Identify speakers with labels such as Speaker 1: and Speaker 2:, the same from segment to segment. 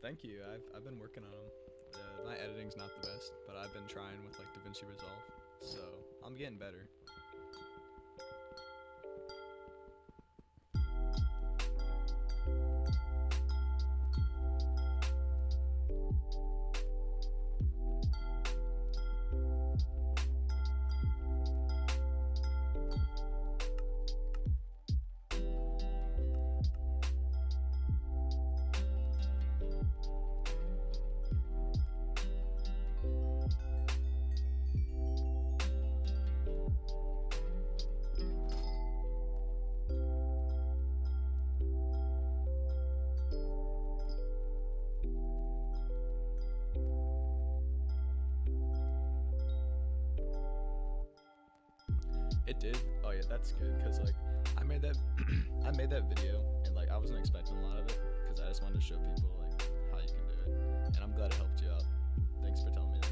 Speaker 1: Thank you. I've been working on them. My editing's not the best, but I've been trying with like DaVinci Resolve, so I'm getting better. It did. Oh yeah, that's good. Cause like I made that, I made that video, and like I wasn't expecting a lot of it, cause I just wanted to show people like how you can do it, and I'm glad it helped you out. Thanks for telling me that.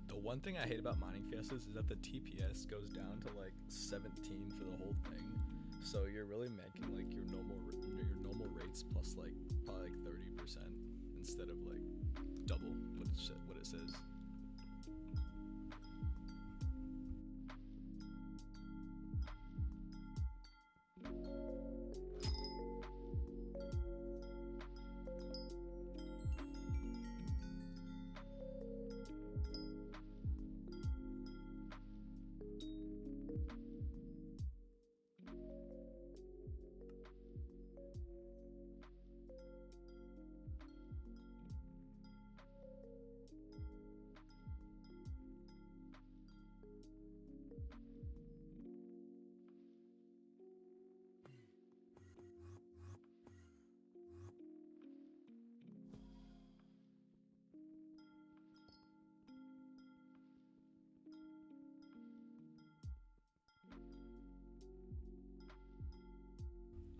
Speaker 1: The one thing I hate about mining fiestas is that the TPS goes down to like 17 for the whole thing. So you're really making like your normal rates plus like probably like 30% instead of like double what it says.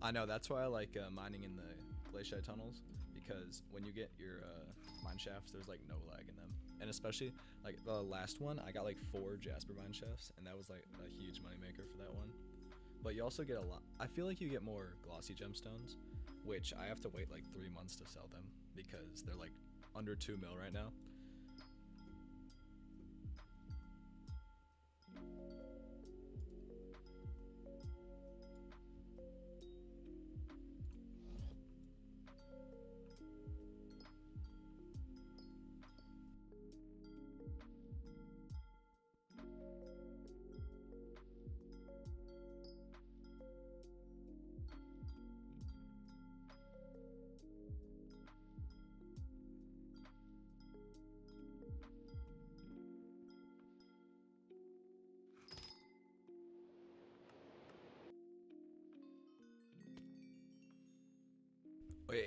Speaker 1: I know, that's why I like mining in the glacier tunnels, because when you get your mine shafts, there's like no lag in them. And especially like the last one, I got like 4 Jasper mine shafts, and that was like a huge moneymaker for that one. But you also get a lot, I feel like you get more glossy gemstones, which I have to wait like 3 months to sell them because they're like under 2 mil right now.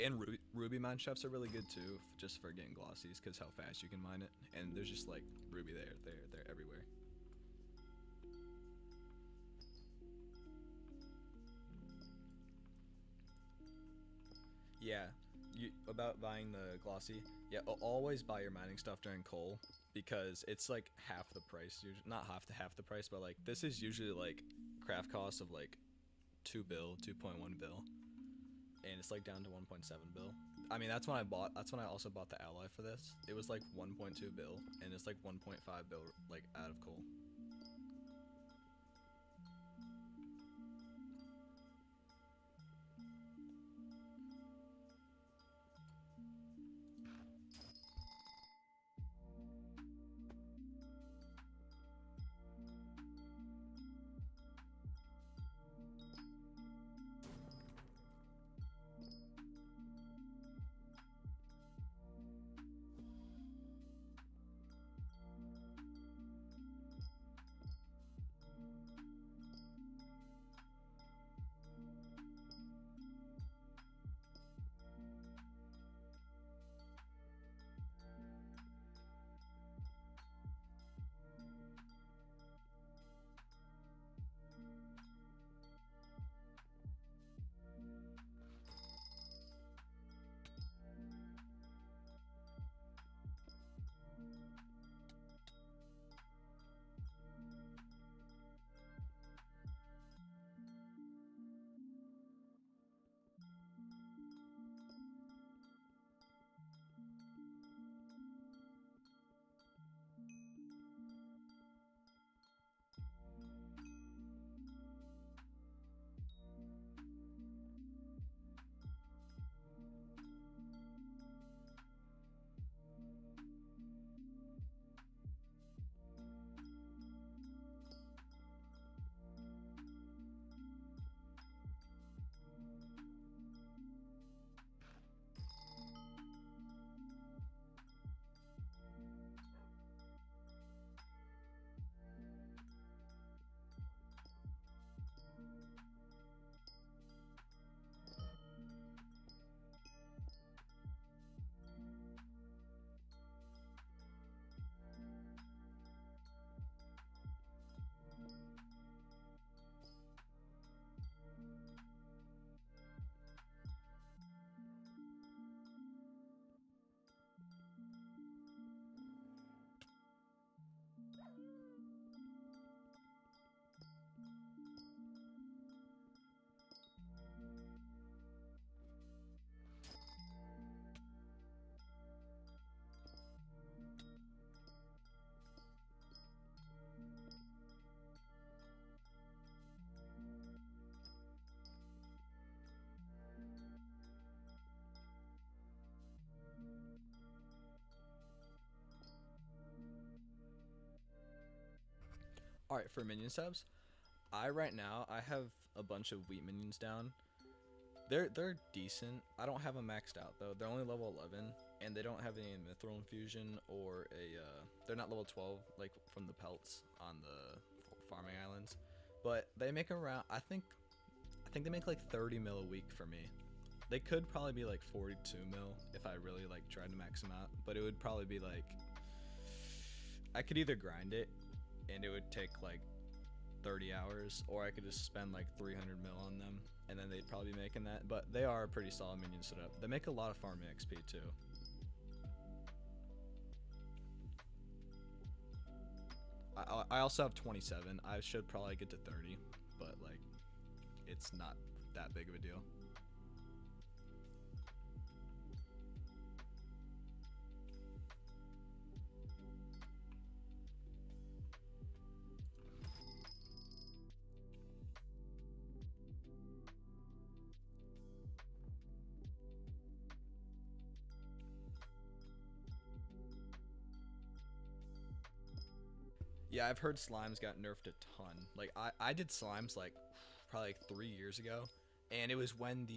Speaker 1: and ruby mine shafts are really good too, just for getting glossies, because how fast you can mine it, and there's just like ruby there everywhere. Yeah, you about buying the glossy. Yeah, always buy your mining stuff during coal because it's like half the price. Usually, not half the price, but like this is usually like craft cost of like 2 bill, 2.1 bill, and it's like down to 1.7 bill. I mean, that's when I bought. That's when I also bought the alloy for this. It was like 1.2 bill, and it's like 1.5 bill like out of coal. All right, for minion subs, I right now I have a bunch of wheat minions down. They're decent. I don't have them maxed out though. They're only level 11, and they don't have any mithril infusion or a. They're not level 12 like from the pelts on the farming islands, but they make around. I think they make like 30 mil a week for me. They could probably be like 42 mil if I really like tried to max them out, but it would probably be like I could either grind it and it would take like 30 hours, or I could just spend like 300 mil on them, and then they'd probably be making that. But they are a pretty solid minion setup. They make a lot of farming XP too. I also have 27. I should probably get to 30, but like, it's not that big of a deal. Yeah, I've heard slimes got nerfed a ton. Like I did slimes like probably like 3 years ago, and it was when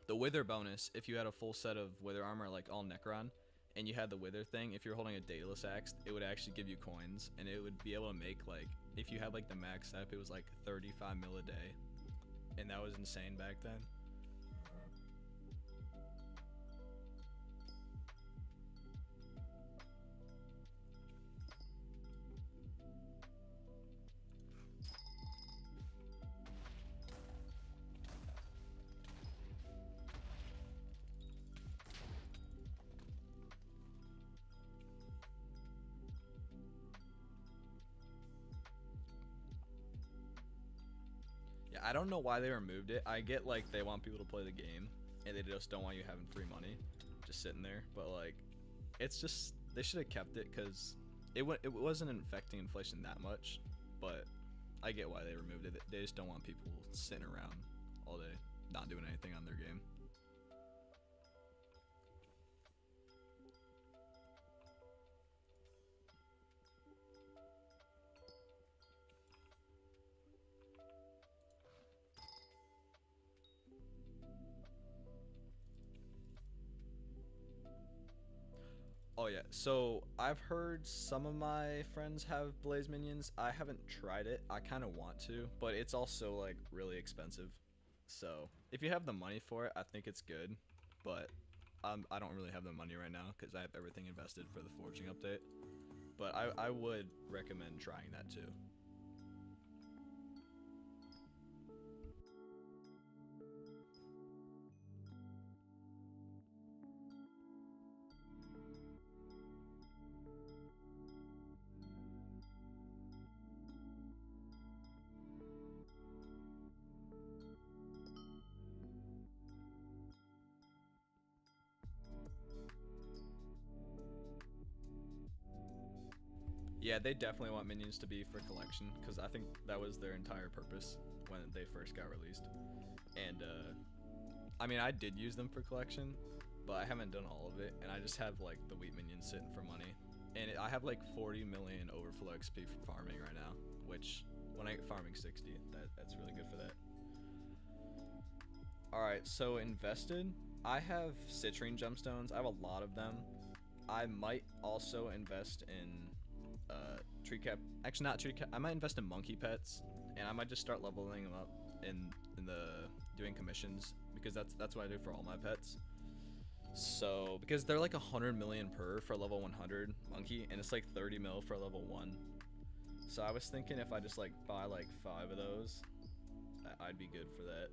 Speaker 1: the wither bonus. If you had a full set of wither armor, like all Necron, and you had the wither thing, if you're holding a Daedalus axe, it would actually give you coins, and it would be able to make like if you had like the max setup, it was like 35 mil a day, and that was insane back then. I don't know why they removed it. I get like they want people to play the game, and they just don't want you having free money, just sitting there. But like, it's just they should have kept it because it wasn't affecting inflation that much. But I get why they removed it. They just don't want people sitting around all day, not doing anything on their game. Oh yeah, so I've heard some of my friends have Blaze minions. I haven't tried it. I kind of want to, but it's also like really expensive. So if you have the money for it, I think it's good. But I don't really have the money right now because I have everything invested for the foraging update. But I would recommend trying that too. Yeah, they definitely want minions to be for collection because I think that was their entire purpose when they first got released. And I mean, I did use them for collection, but I haven't done all of it, and I just have like the wheat minions sitting for money. And I have like 40 million overflow XP for farming right now, which when I get farming 60, that's really good for that. All right, so invested, I have citrine gemstones. I have a lot of them. I might also invest in tree cap. Actually, not tree cap. I might invest in monkey pets, and I might just start leveling them up in the doing commissions because that's what I do for all my pets. So because they're like 100 million per for level 100 monkey, and it's like 30 mil for level 1. So I was thinking if I just like buy like 5 of those, I'd be good for that.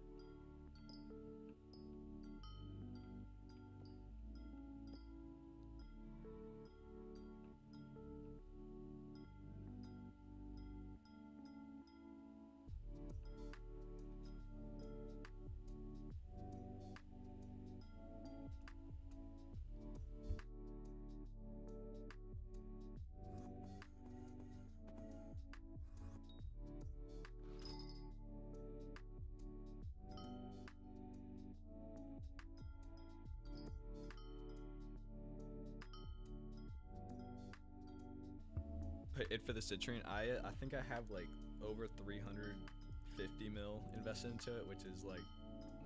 Speaker 1: Put it for the citrine. I think I have like over 350 mil invested into it, which is like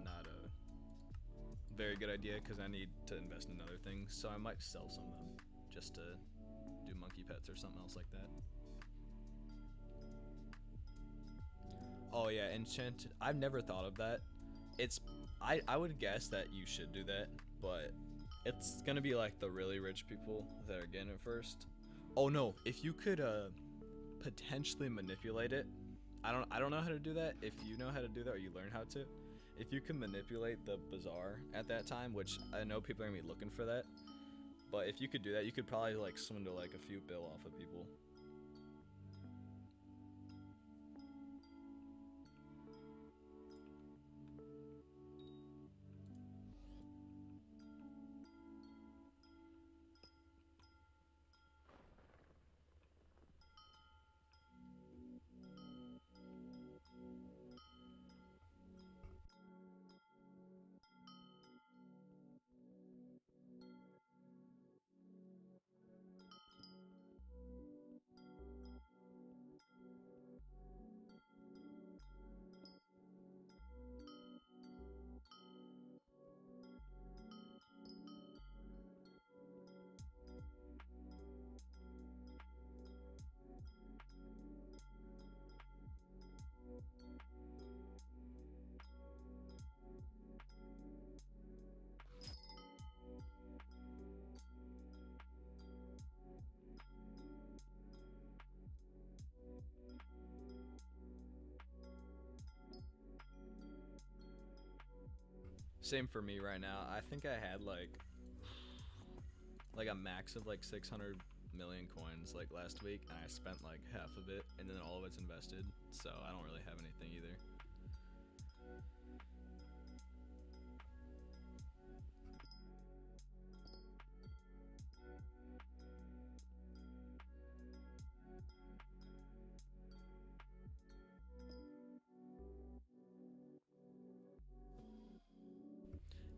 Speaker 1: not a very good idea because I need to invest in other things. So I might sell some of them just to do monkey pets or something else like that. Oh yeah, enchanted. I've never thought of that. It's I would guess that you should do that, but it's gonna be like the really rich people that are getting it first. Oh no, if you could potentially manipulate it. I don't know how to do that. If you know how to do that or you learn how to, if you can manipulate the bazaar at that time, which I know people are gonna be looking for that, but if you could do that, you could probably like swindle like a few bill off of people. Same for me right now. I think I had like a max of like 600 million coins like last week, and I spent like half of it, and then all of it's invested. So I don't really have anything either.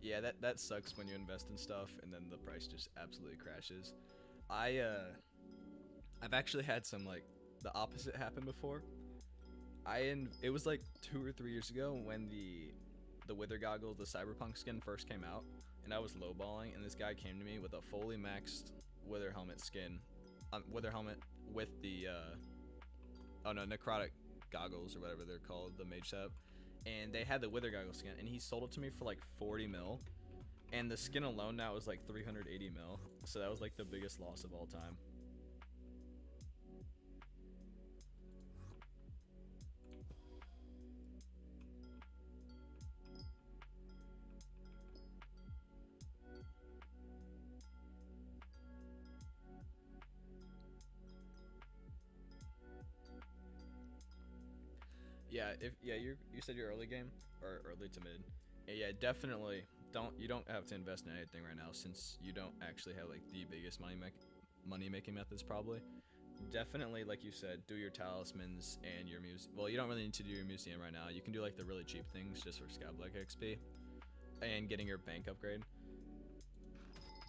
Speaker 1: Yeah, that sucks when you invest in stuff and then the price just absolutely crashes. I I've actually had some like the opposite happen before. It was like 2 or 3 years ago when the Wither goggles, the Cyberpunk skin first came out, and I was lowballing, and this guy came to me with a fully maxed Wither helmet skin, Wither helmet with the oh no, necrotic goggles or whatever they're called, the mage set, and they had the Wither goggle skin, and he sold it to me for like 40 mil, and the skin alone now is like 380 mil, so that was like the biggest loss of all time. Yeah, if yeah, you said you're early game or early to mid. Yeah, definitely you don't have to invest in anything right now since you don't actually have like the biggest money making methods probably. Definitely, like you said, do your talismans and your museum. Well, you don't really need to do your museum right now. You can do like the really cheap things just for scab like XP and getting your bank upgrade.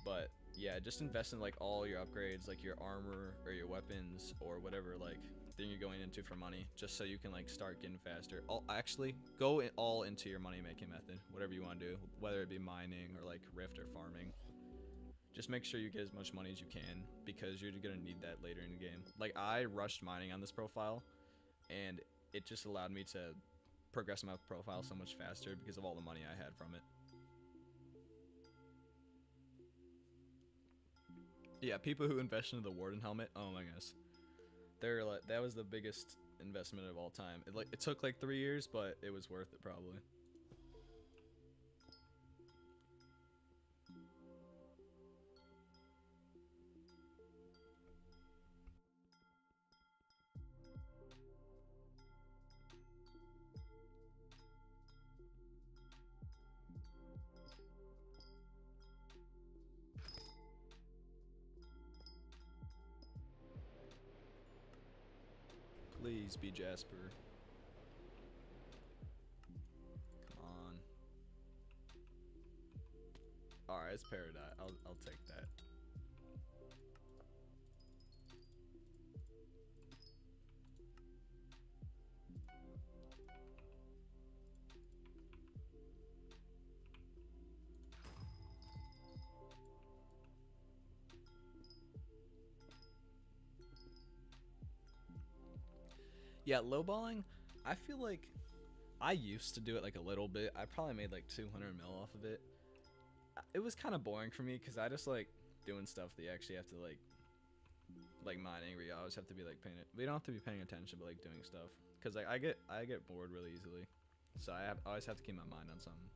Speaker 1: But yeah, just invest in like all your upgrades, like your armor or your weapons or whatever like thing you're going into for money, just so you can like start getting faster. Actually, all into your money making method, whatever you want to do, whether it be mining or like rift or farming. Just make sure you get as much money as you can because you're gonna need that later in the game. Like I rushed mining on this profile, and it just allowed me to progress my profile so much faster because of all the money I had from it. Yeah, people who invest into the Warden helmet, oh my goodness, they're like that was the biggest investment of all time. It took like 3 years, but it was worth it probably. Please be Jasper. Come on. All right, it's Paradise. I'll take that. Yeah, lowballing. I feel like I used to do it like a little bit. I probably made like 200 mil off of it. It was kind of boring for me because I just like doing stuff that you actually have to like mining where you always have to be like paying it. We don't have to be paying attention, but like doing stuff because like I get bored really easily, so I always have to keep my mind on something.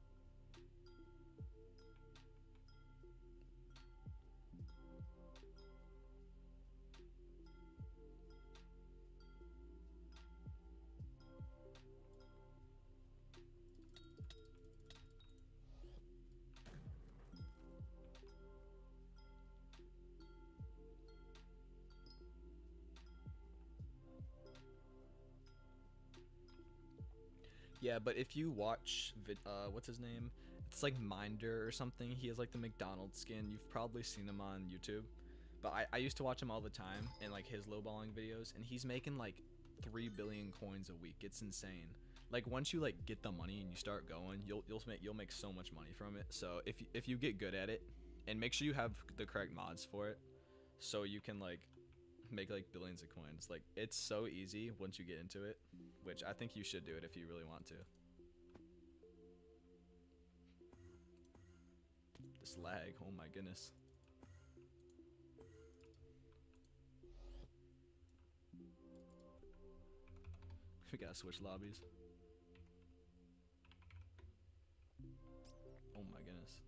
Speaker 1: Yeah, but if you watch what's his name? It's like Minder or something. He has like the McDonald's skin. You've probably seen him on YouTube. But I used to watch him all the time in like his lowballing videos, and he's making like 3 billion coins a week. It's insane. Like once you like get the money and you start going, you'll make so much money from it. So if you get good at it, and make sure you have the correct mods for it, so you can like make like billions of coins. Like it's so easy once you get into it, which I think you should do it if you really want to. This lag, oh my goodness. We gotta switch lobbies. Oh my goodness.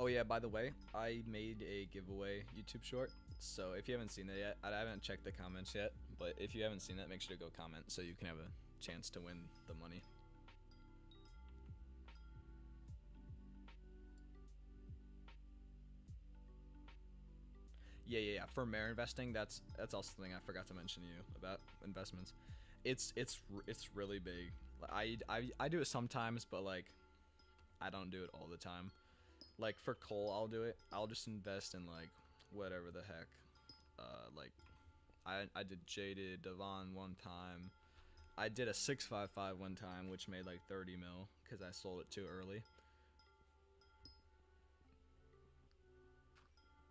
Speaker 1: Oh yeah, by the way, I made a giveaway YouTube short. So if you haven't seen it yet, I haven't checked the comments yet, but if you haven't seen that, make sure to go comment so you can have a chance to win the money. Yeah. For mare investing, that's also something I forgot to mention to you about investments. It's really big. I do it sometimes, but like I don't do it all the time. Like for coal, I'll do it. I'll just invest in like whatever the heck. Like I did Jaded Devon one time. I did a 655 one time, which made like 30 mil because I sold it too early.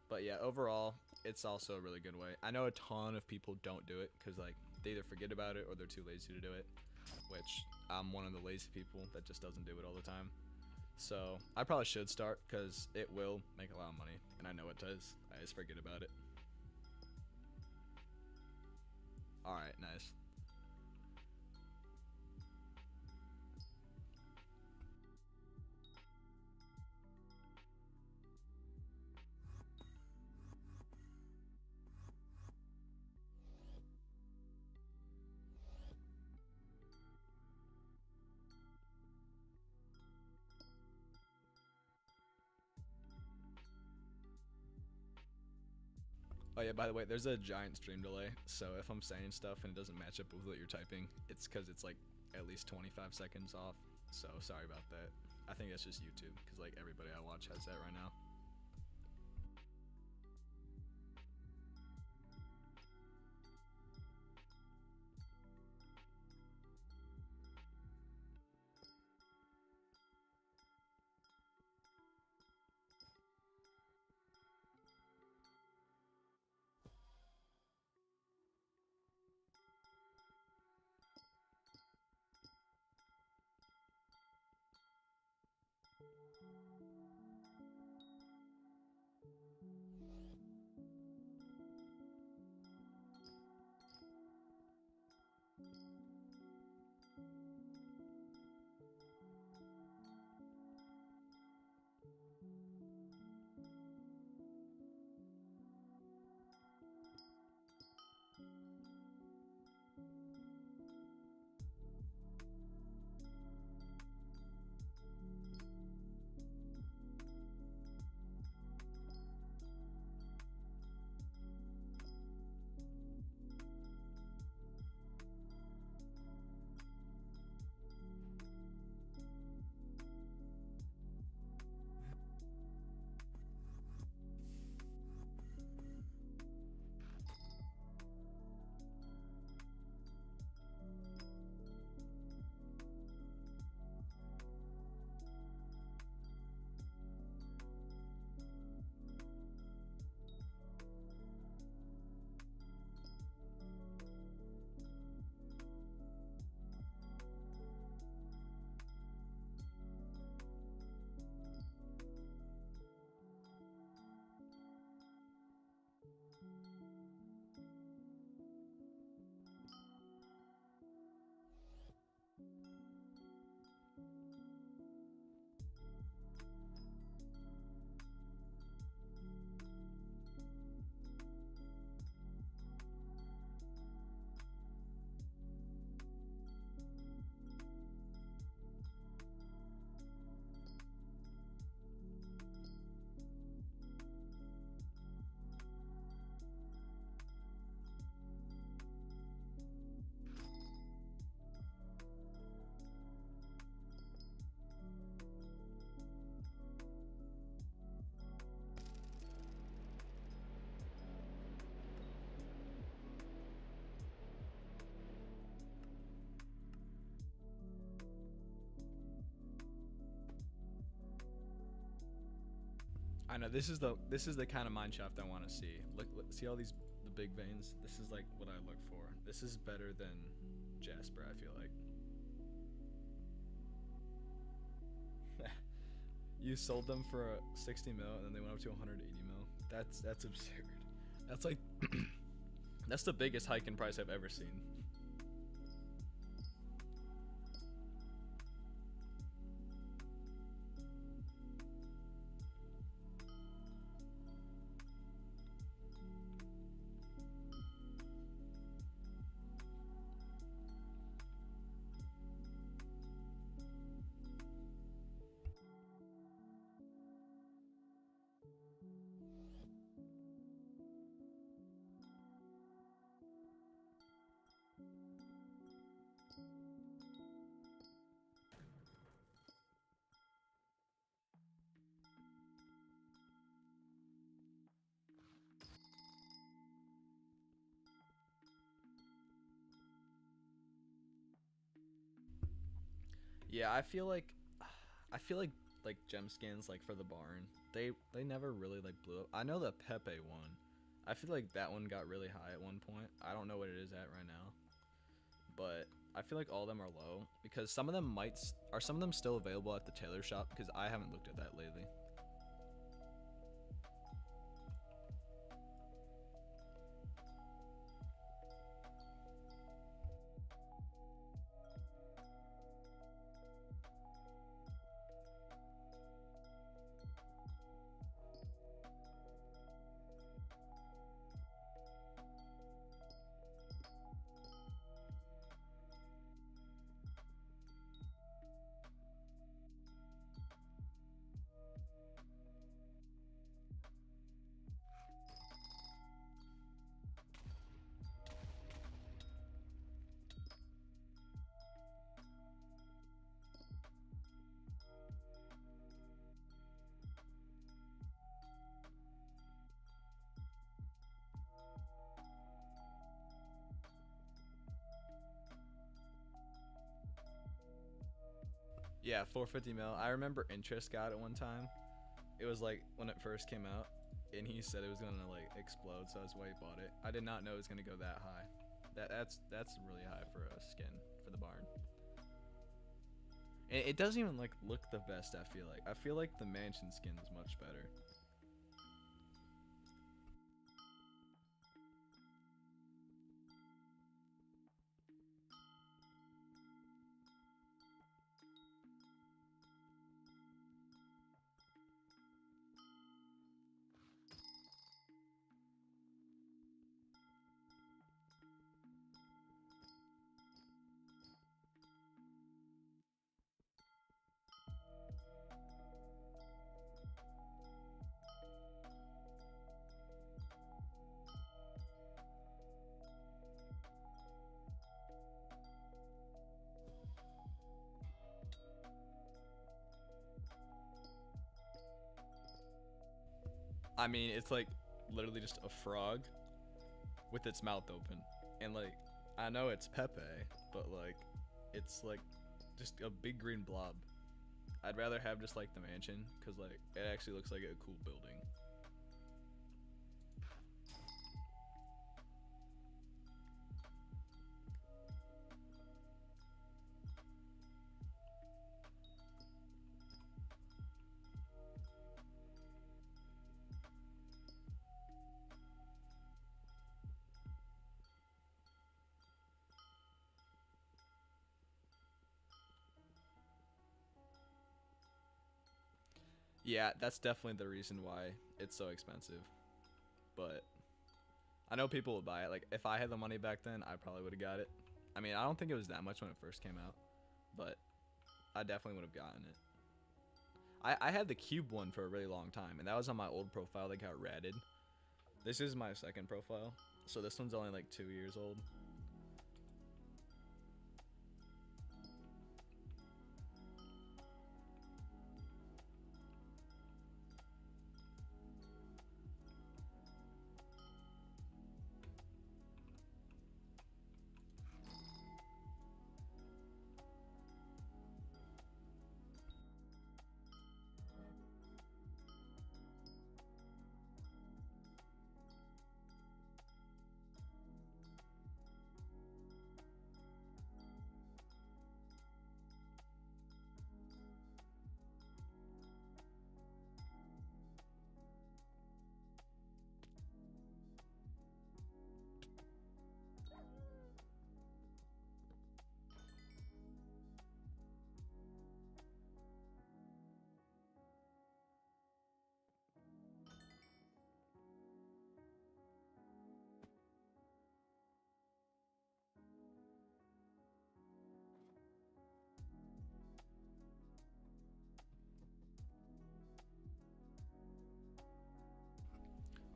Speaker 1: But yeah, overall, it's also a really good way. I know a ton of people don't do it because like they either forget about it or they're too lazy to do it, which I'm one of the lazy people that just doesn't do it all the time. So I probably should start because it will make a lot of money, and I know it does. I just forget about it. All right, nice. Oh yeah, by the way, there's a giant stream delay, so if I'm saying stuff and it doesn't match up with what you're typing, it's because it's like at least 25 seconds off. So sorry about that. I think that's just YouTube, because like everybody I watch has that right now. I know this is the kind of mine shaft I want to see. Look, see all these the big veins. This is like what I look for. This is better than Jasper, I feel like. You sold them for 60 mil and then they went up to 180 mil. That's absurd. That's like that's the biggest hike in price I've ever seen. Yeah, I feel like gem skins like for the barn, they never really like blew up. I know the Pepe one. I feel like that one got really high at one point. I don't know what it is at right now, but I feel like all of them are low because some of them are some of them still available at the tailor shop because I haven't looked at that lately. Yeah, 450 mil. I remember Interest got it one time. It was like when it first came out, and he said it was gonna like explode, so that's why he bought it. I did not know it was gonna go that high. That's really high for a skin for the barn. And it doesn't even like look the best. I feel like the mansion skin is much better. I mean, it's like literally just a frog with its mouth open, and like I know it's Pepe, but like it's like just a big green blob. I'd rather have just like the mansion because like it actually looks like a cool building. Yeah, that's definitely the reason why it's so expensive. But I know people would buy it. Like if I had the money back then, I probably would have got it. I mean, I don't think it was that much when it first came out, but I definitely would have gotten it. I had the cube one for a really long time, and that was on my old profile that got ratted. This is my second profile, so this one's only like 2 years old.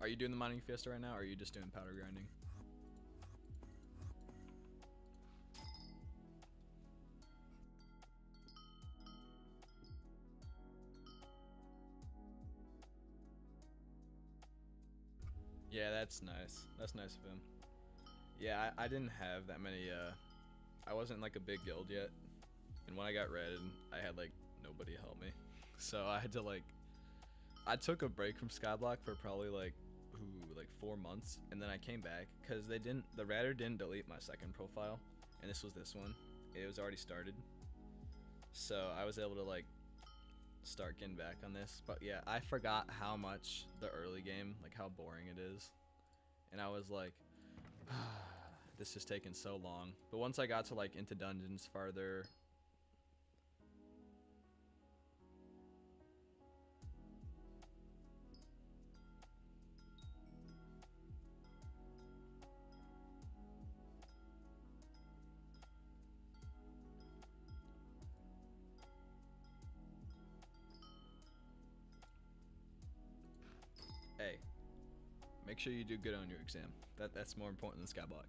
Speaker 1: Are you doing the mining fiesta right now, or are you just doing powder grinding? Yeah, that's nice. That's nice of him. Yeah, I didn't have that many. I wasn't like a big guild yet, And when I got rated, I had like nobody help me, so I had to like I took a break from Skyblock for probably like 4 months, and then I came back because the Radder didn't delete my second profile, and this was this one. It was already started, so I was able to like start getting back on this. But yeah, I forgot how much the early game, like how boring it is, and I was like, this is taking so long. But once I got to like into dungeons farther. Hey, make sure you do good on your exam. That's more important than Skyblock.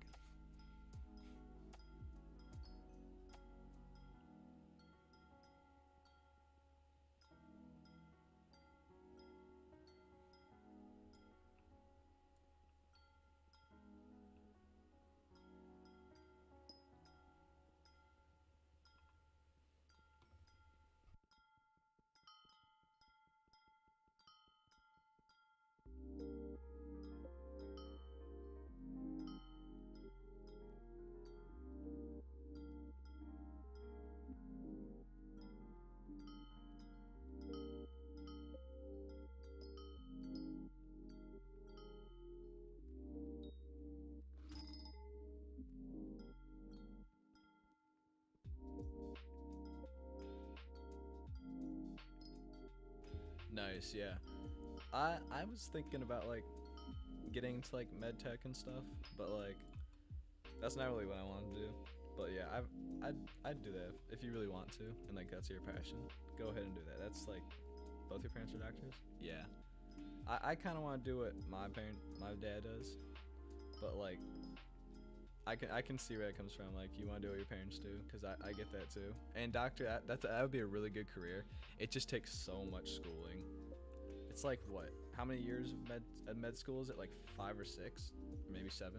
Speaker 1: Nice, yeah. I was thinking about like getting into like med tech and stuff, but like that's not really what I wanted to do. But yeah, I'd do that if you really want to, and like that's your passion. Go ahead and do that. That's like both your parents are doctors. Yeah, I kind of want to do what my dad does, but like I can see where it comes from. Like you want to do what your parents do, because I get that too. And doctor, that would be a really good career. It just takes so much schooling. It's like what? How many years of med school is it? Like 5 or 6, maybe 7.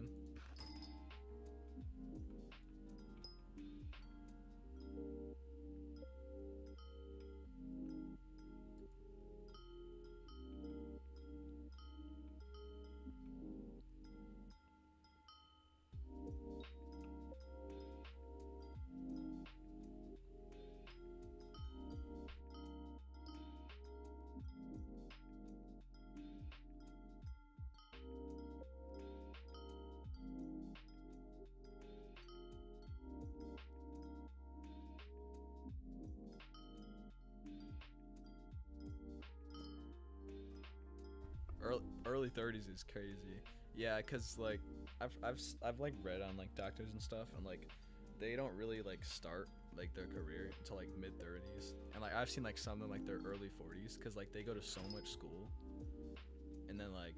Speaker 1: Early 30s is crazy. Yeah, cause like I've like read on like doctors and stuff, and like they don't really like start like their career until like mid 30s, and like I've seen like some in like their early 40s, cause like they go to so much school, and then like,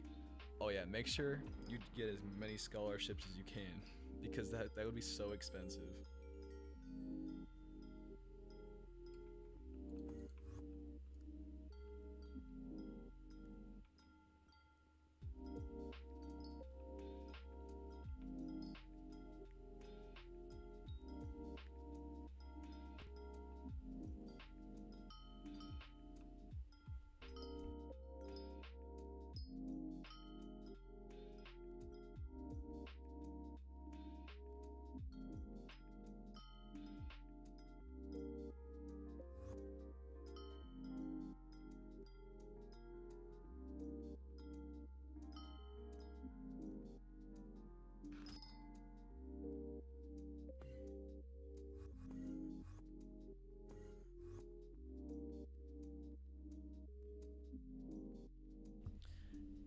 Speaker 1: oh yeah, make sure you get as many scholarships as you can, because that would be so expensive.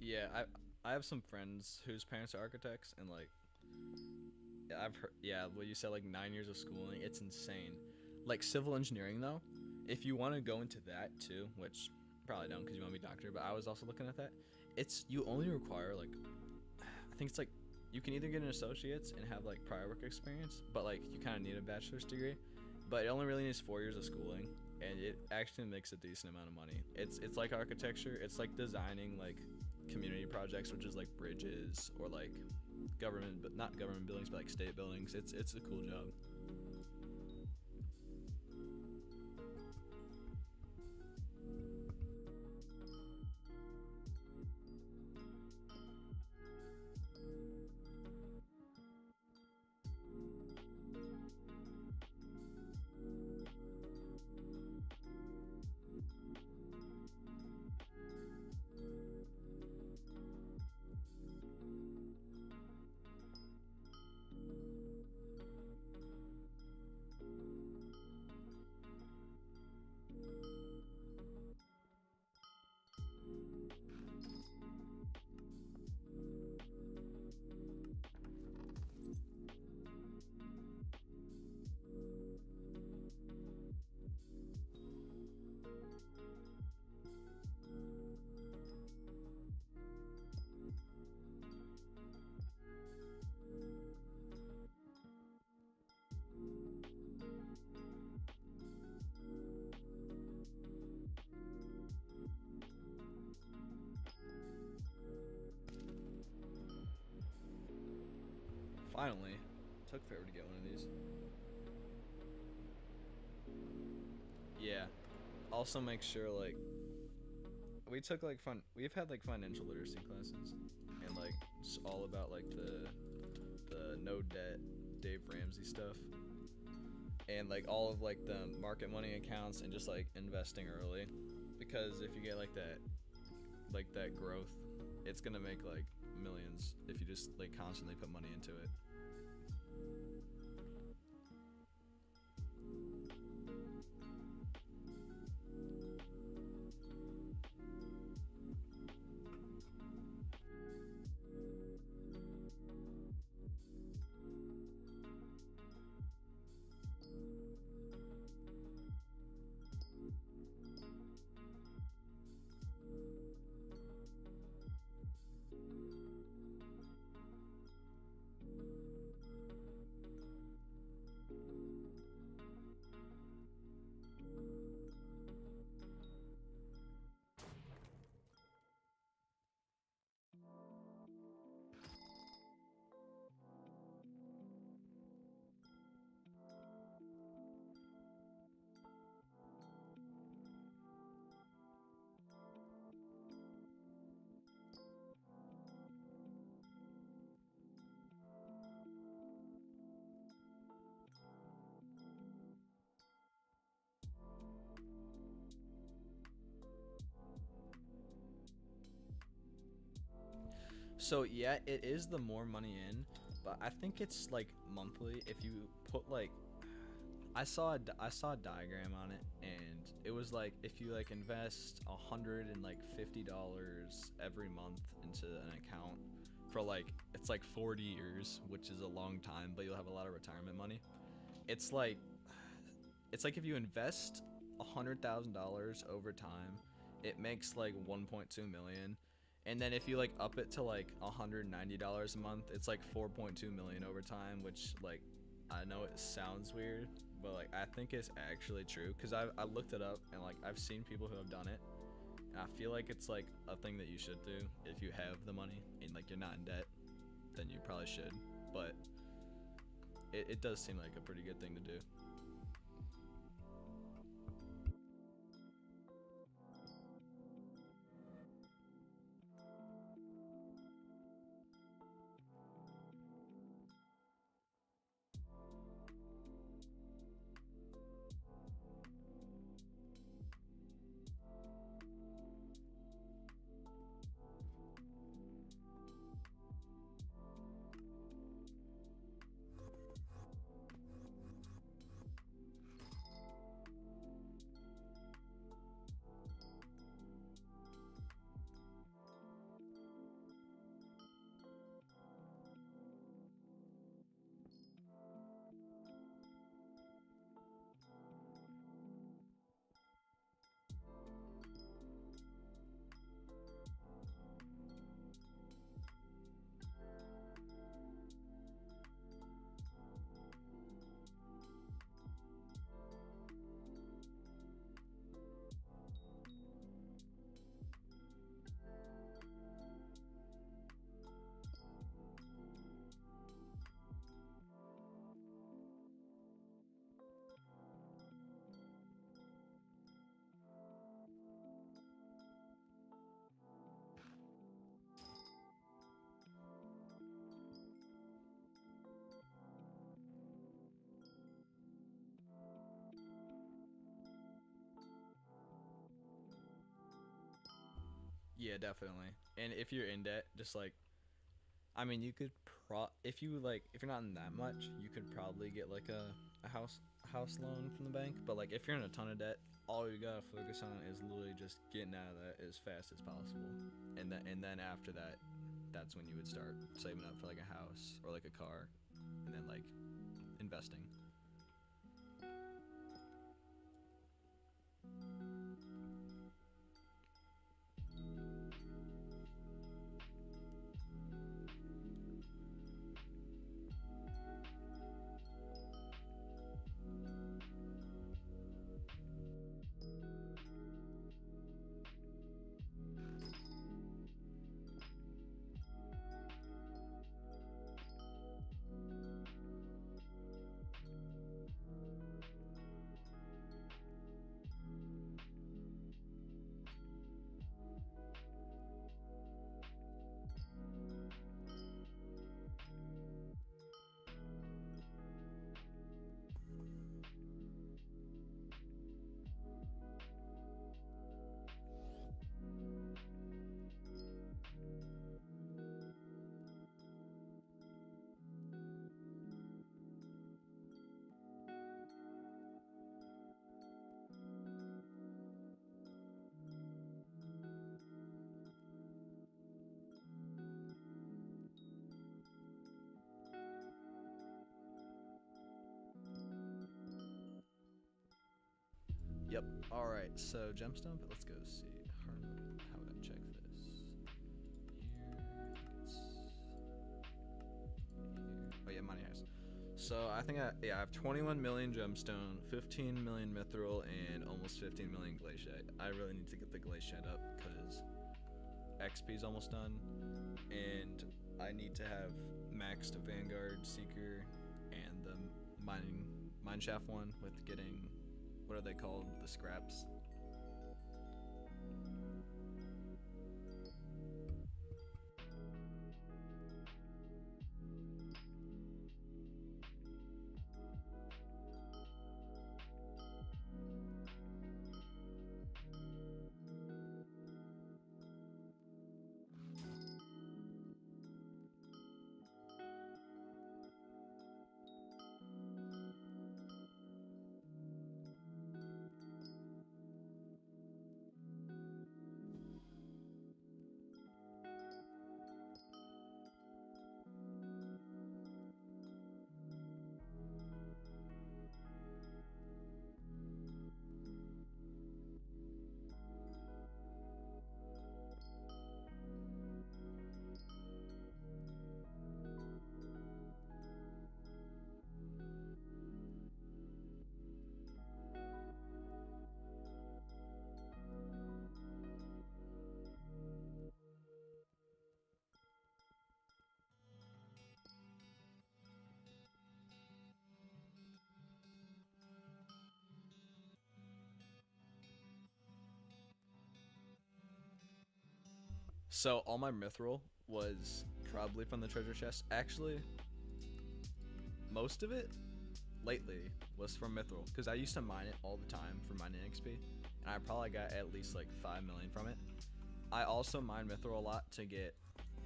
Speaker 1: Yeah, I have some friends whose parents are architects, and like I've heard, yeah, what you said, like 9 years of schooling, it's insane. Like civil engineering though, if you want to go into that too, which probably don't because you want to be a doctor, but I was also looking at that. It's you only require like, I think it's like you can either get an associate's and have like prior work experience, but like you kind of need a bachelor's degree, but it only really needs 4 years of schooling, and it actually makes a decent amount of money. It's like architecture. It's like designing like community projects, which is like bridges or like government, but not government buildings, but like state buildings. It's a cool job. Finally. Took forever to get one of these. Yeah. Also make sure like we've had like financial literacy classes and like it's all about like the no debt Dave Ramsey stuff and like all of like the market money accounts and just like investing early because if you get like that growth, it's gonna make like millions if you just like constantly put money into it. So yeah, it is the more money in, but I think it's like monthly. If you put like, I saw a diagram on it, and it was like if you like invest $150 every month into an account for like it's like 40 years, which is a long time, but you'll have a lot of retirement money. It's like it's like if you invest $100,000 over time, it makes like 1.2 million. And then if you like up it to like $190 a month, it's like 4.2 million over time, which like I know it sounds weird, but like I think it's actually true because I looked it up and like I've seen people who have done it. And I feel like it's like a thing that you should do if you have the money and like you're not in debt, then you probably should. But it does seem like a pretty good thing to do. Yeah, definitely. And if you're in debt, just like I mean, you could if you like if you're not in that much, you could probably get like a house loan from the bank. But like if you're in a ton of debt, all you gotta focus on is literally just getting out of that as fast as possible. And then after that, that's when you would start saving up for like a house or like a car, and then like investing. Yep. All right. So gemstone, but let's go see. How would I check this? Here. Oh yeah, money house. So I think I have 21 million gemstone, 15 million mithril, and almost 15 million glaciate. I really need to get the glaciate up because XP is almost done, and I need to have maxed Vanguard Seeker and the mineshaft one with getting, what are they called? The scraps. So all my mithril was probably from the treasure chest. Actually, most of it lately was from mithril because I used to mine it all the time for mining XP, and I probably got at least like 5 million from it. I also mine mithril a lot to get.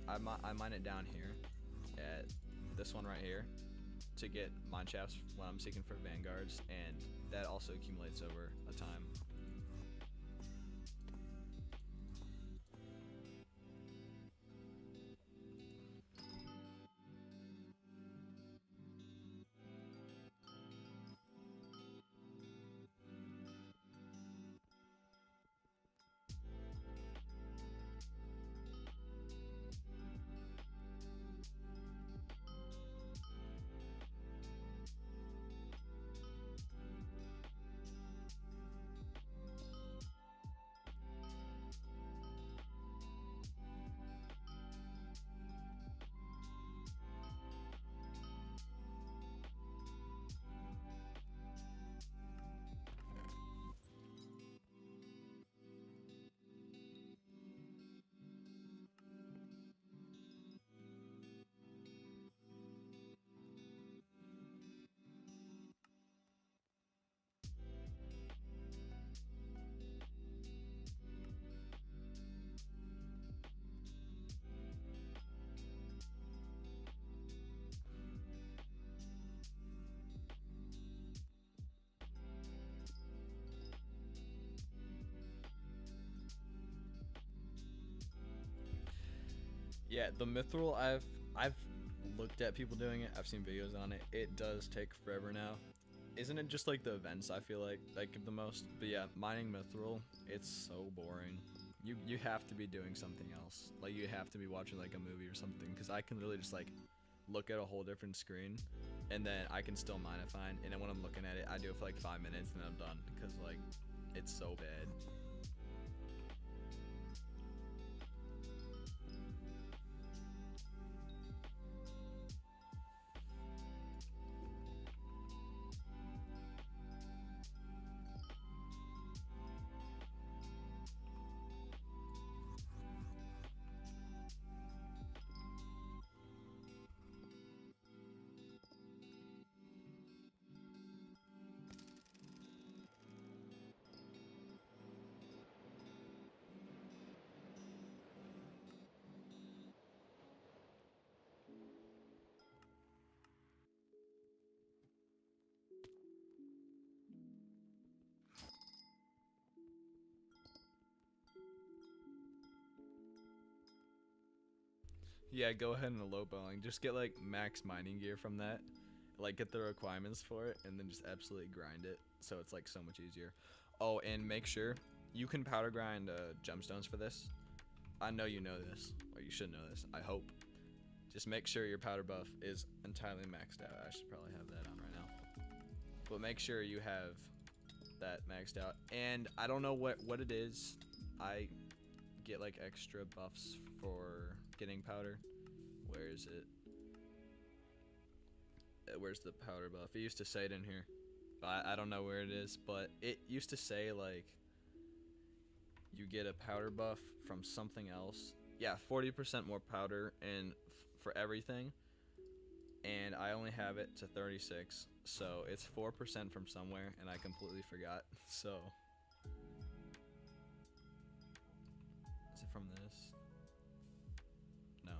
Speaker 1: I mine it down here at this one right here to get mine shafts when I'm seeking for vanguards, and that also accumulates over a time. Yeah, the mithril I've looked at people doing it. I've seen videos on it. It does take forever now. Isn't it just like the events I feel like the most? But yeah, mining mithril, it's so boring. You have to be doing something else. Like you have to be watching like a movie or something because I can really just like look at a whole different screen and then I can still mine it fine. And then when I'm looking at it, I do it for like 5 minutes and then I'm done because like it's so bad. Yeah, go ahead and low bowing. Just get like max mining gear from that. Like get the requirements for it and then just absolutely grind it so it's like so much easier. Oh, and make sure you can powder grind gemstones for this. I know you know this, or you should know this. I hope. Just make sure your powder buff is entirely maxed out. I should probably have that on right now. But make sure you have that maxed out. And I don't know what it is. I get like extra buffs for getting powder. Where is it? Where's the powder buff? It used to say it in here. I don't know where it is, but it used to say like you get a powder buff from something else. Yeah, 40% more powder and for everything. And I only have it to 36, so it's 4% from somewhere, and I completely forgot. So is it from this? No.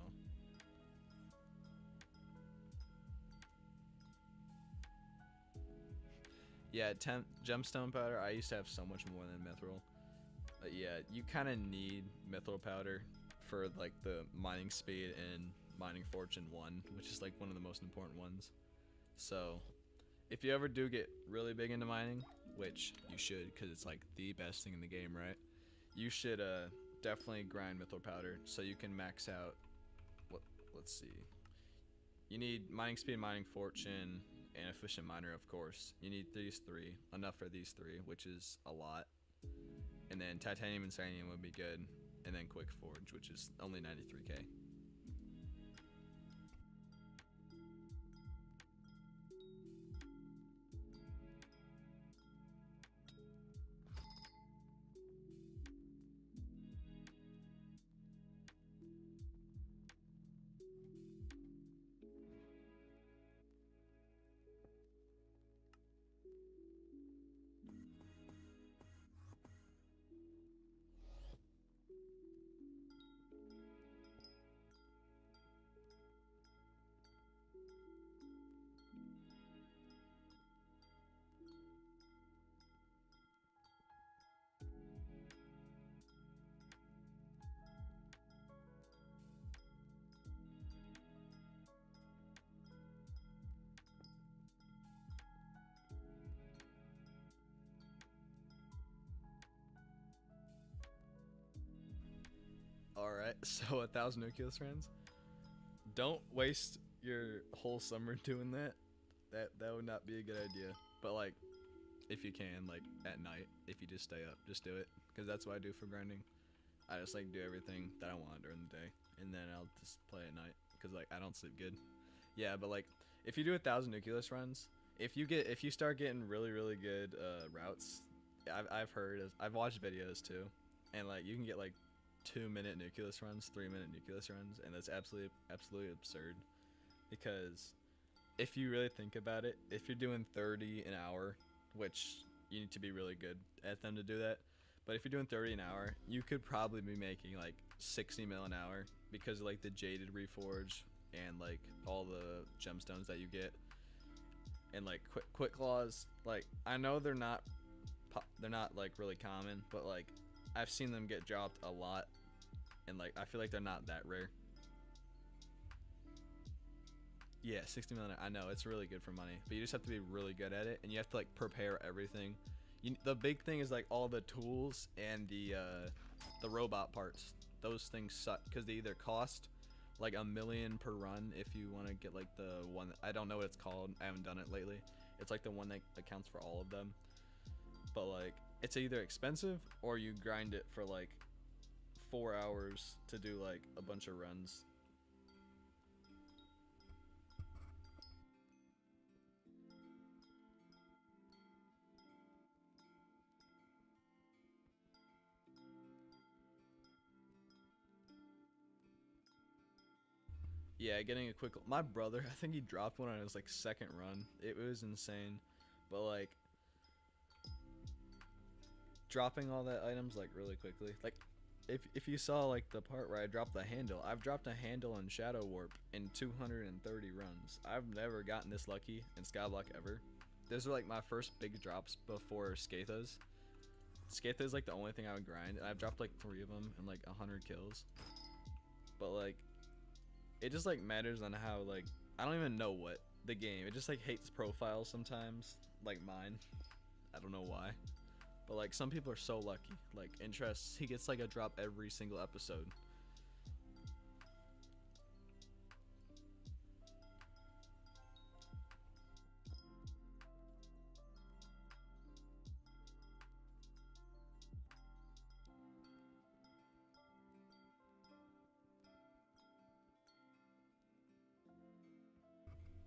Speaker 1: Yeah, gemstone powder. I used to have so much more than mithril. But yeah, you kind of need mithril powder for like the mining speed and mining fortune 1, which is like one of the most important ones. So if you ever do get really big into mining, which you should because it's like the best thing in the game, right? You should definitely grind mithril powder so you can max out let's see. You need mining speed, mining fortune, and efficient miner, of course. You need these 3, enough for these 3, which is a lot. And then titanium and sanium would be good, and then quick forge, which is only 93k. Alright, so 1,000 nuclear strands. Don't waste your whole summer doing that. That would not be a good idea. But like, if you can, like at night, if you just stay up, just do it. Because that's what I do for grinding. I just like do everything that I want during the day, and then I'll just play at night. Because like I don't sleep good. Yeah, but like if you do 1,000 nucleus runs, if you start getting really good routes, I've heard, I've watched videos too, and like you can get like 2-minute nucleus runs, 3-minute nucleus runs, and that's absolutely absurd. Because if you really think about it, if you're doing 30 an hour, which you need to be really good at them to do that, but if you're doing 30 an hour, you could probably be making like 60 mil an hour because of like the jaded reforge and like all the gemstones that you get, and like quick claws. Like I know they're not like really common, but like I've seen them get dropped a lot, and like I feel like they're not that rare. Yeah, 60 million. I know it's really good for money, but you just have to be really good at it, and you have to like prepare everything. The big thing is like all the tools and the robot parts. Those things suck because they either cost like $1 million per run if you want to get like the one. I don't know what it's called. I haven't done it lately. It's like the one that accounts for all of them. But like it's either expensive or you grind it for like 4 hours to do like a bunch of runs. Yeah, getting a quick. My brother, I think he dropped one on his like second run. It was insane, but like dropping all that items like really quickly. Like if you saw like the part where I dropped the handle, I've dropped a handle in Shadow Warp in 230 runs. I've never gotten this lucky in Skyblock ever. Those are like my first big drops before Skathas. Skatha is like the only thing I would grind, and I've dropped like 3 of them and like 100 kills. But like, it just like matters on how like, I don't even know what the game. It just like hates profiles sometimes, like mine. I don't know why. But like some people are so lucky. Like Interest, he gets like a drop every single episode.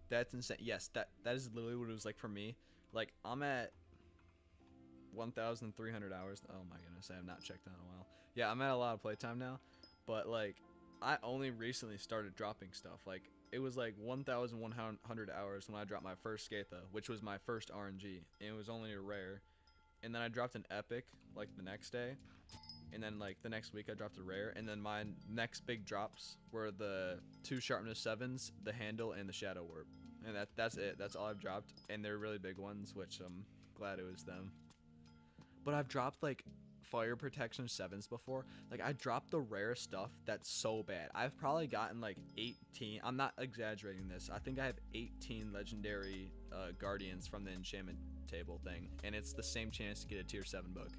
Speaker 1: That's insane. Yes, that is literally what it was like for me. Like I'm at 1,300 hours. Oh my goodness, I have not checked that in a while. Yeah, I'm at a lot of playtime now, but like I only recently started dropping stuff. Like it was like 1,100 hours when I dropped my first Skatha, which was my first RNG, and it was only a rare. And then I dropped an epic like the next day, and then like the next week I dropped a rare, and then my next big drops were the 2 sharpness 7s, the handle, and the shadow warp. And that's it. That's all I've dropped, and they're really big ones, which I'm glad it was them. But I've dropped like fire protection 7s before. Like I dropped the rare stuff that's so bad. I've probably gotten like 18. I'm not exaggerating this. I think I have 18 legendary guardians from the enchantment table thing, and it's the same chance to get a tier 7 book.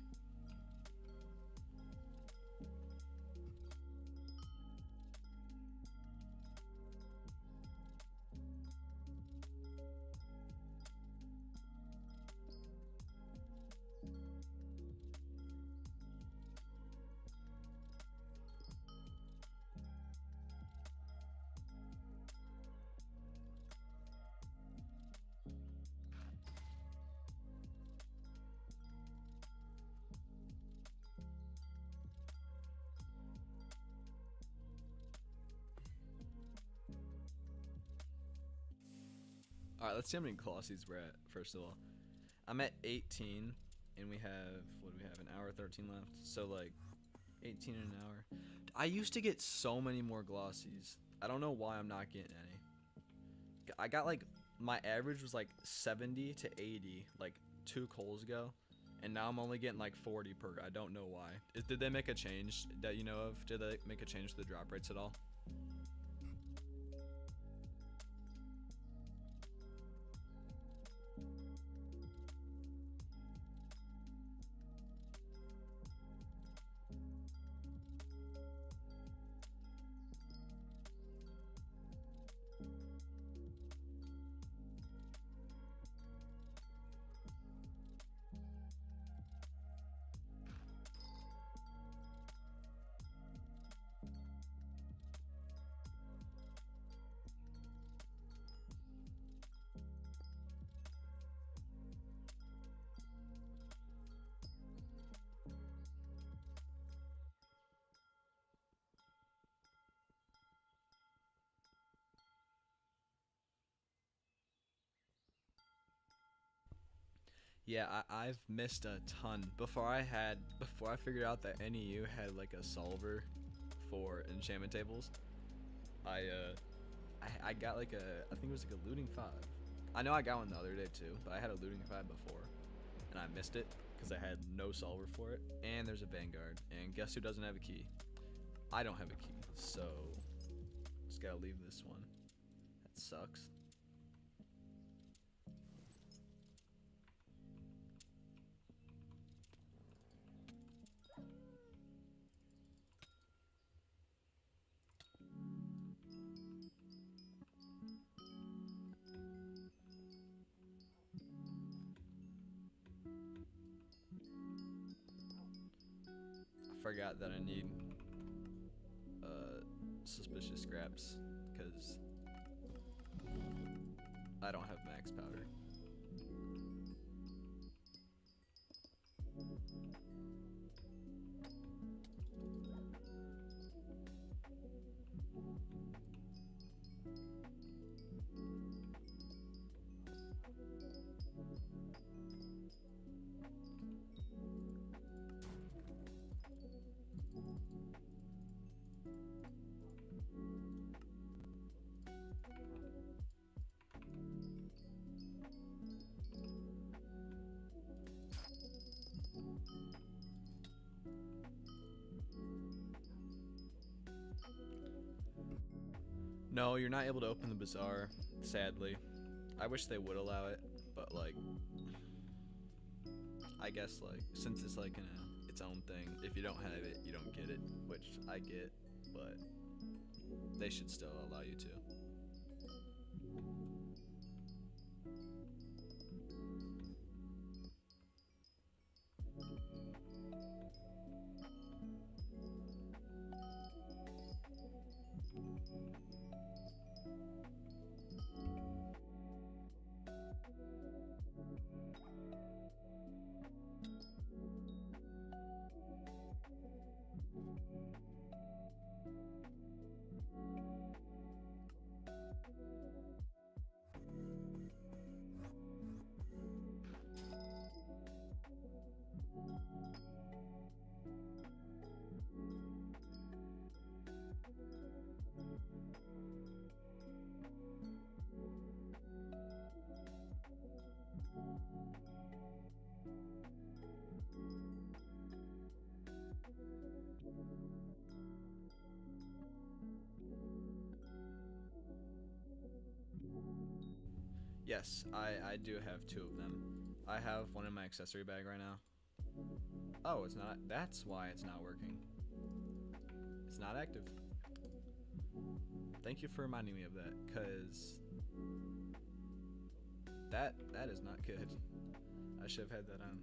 Speaker 1: All right, let's see how many glossies we're at. First of all, I'm at 18, and we have what do we have? An hour 13 left. So like 18 in an hour. I used to get so many more glossies. I don't know why I'm not getting any. I got like my average was like 70 to 80 like 2 calls ago, and now I'm only getting like 40 per. I don't know why. Did they make a change that you know of? Did they make a change to the drop rates at all? Yeah, I've missed a ton. Before I figured out that NEU had like a solver for enchantment tables, I I got like I think it was like a looting 5. I know I got one the other day too, but I had a looting 5 before, and I missed it because I had no solver for it. And there's a Vanguard, and guess who doesn't have a key? I don't have a key, so just gotta leave this one. That sucks. I forgot that I need suspicious scraps because I don't have max powder. No, you're not able to open the bazaar, sadly. I wish they would allow it, but like I guess like since it's like its own thing, if you don't have it, you don't get it, which I get, but they should still allow you to. Yes, I do have two of them. I have one in my accessory bag right now. Oh, it's not. That's why it's not working. It's not active. Thank you for reminding me of that, cause that is not good. I should have had that on.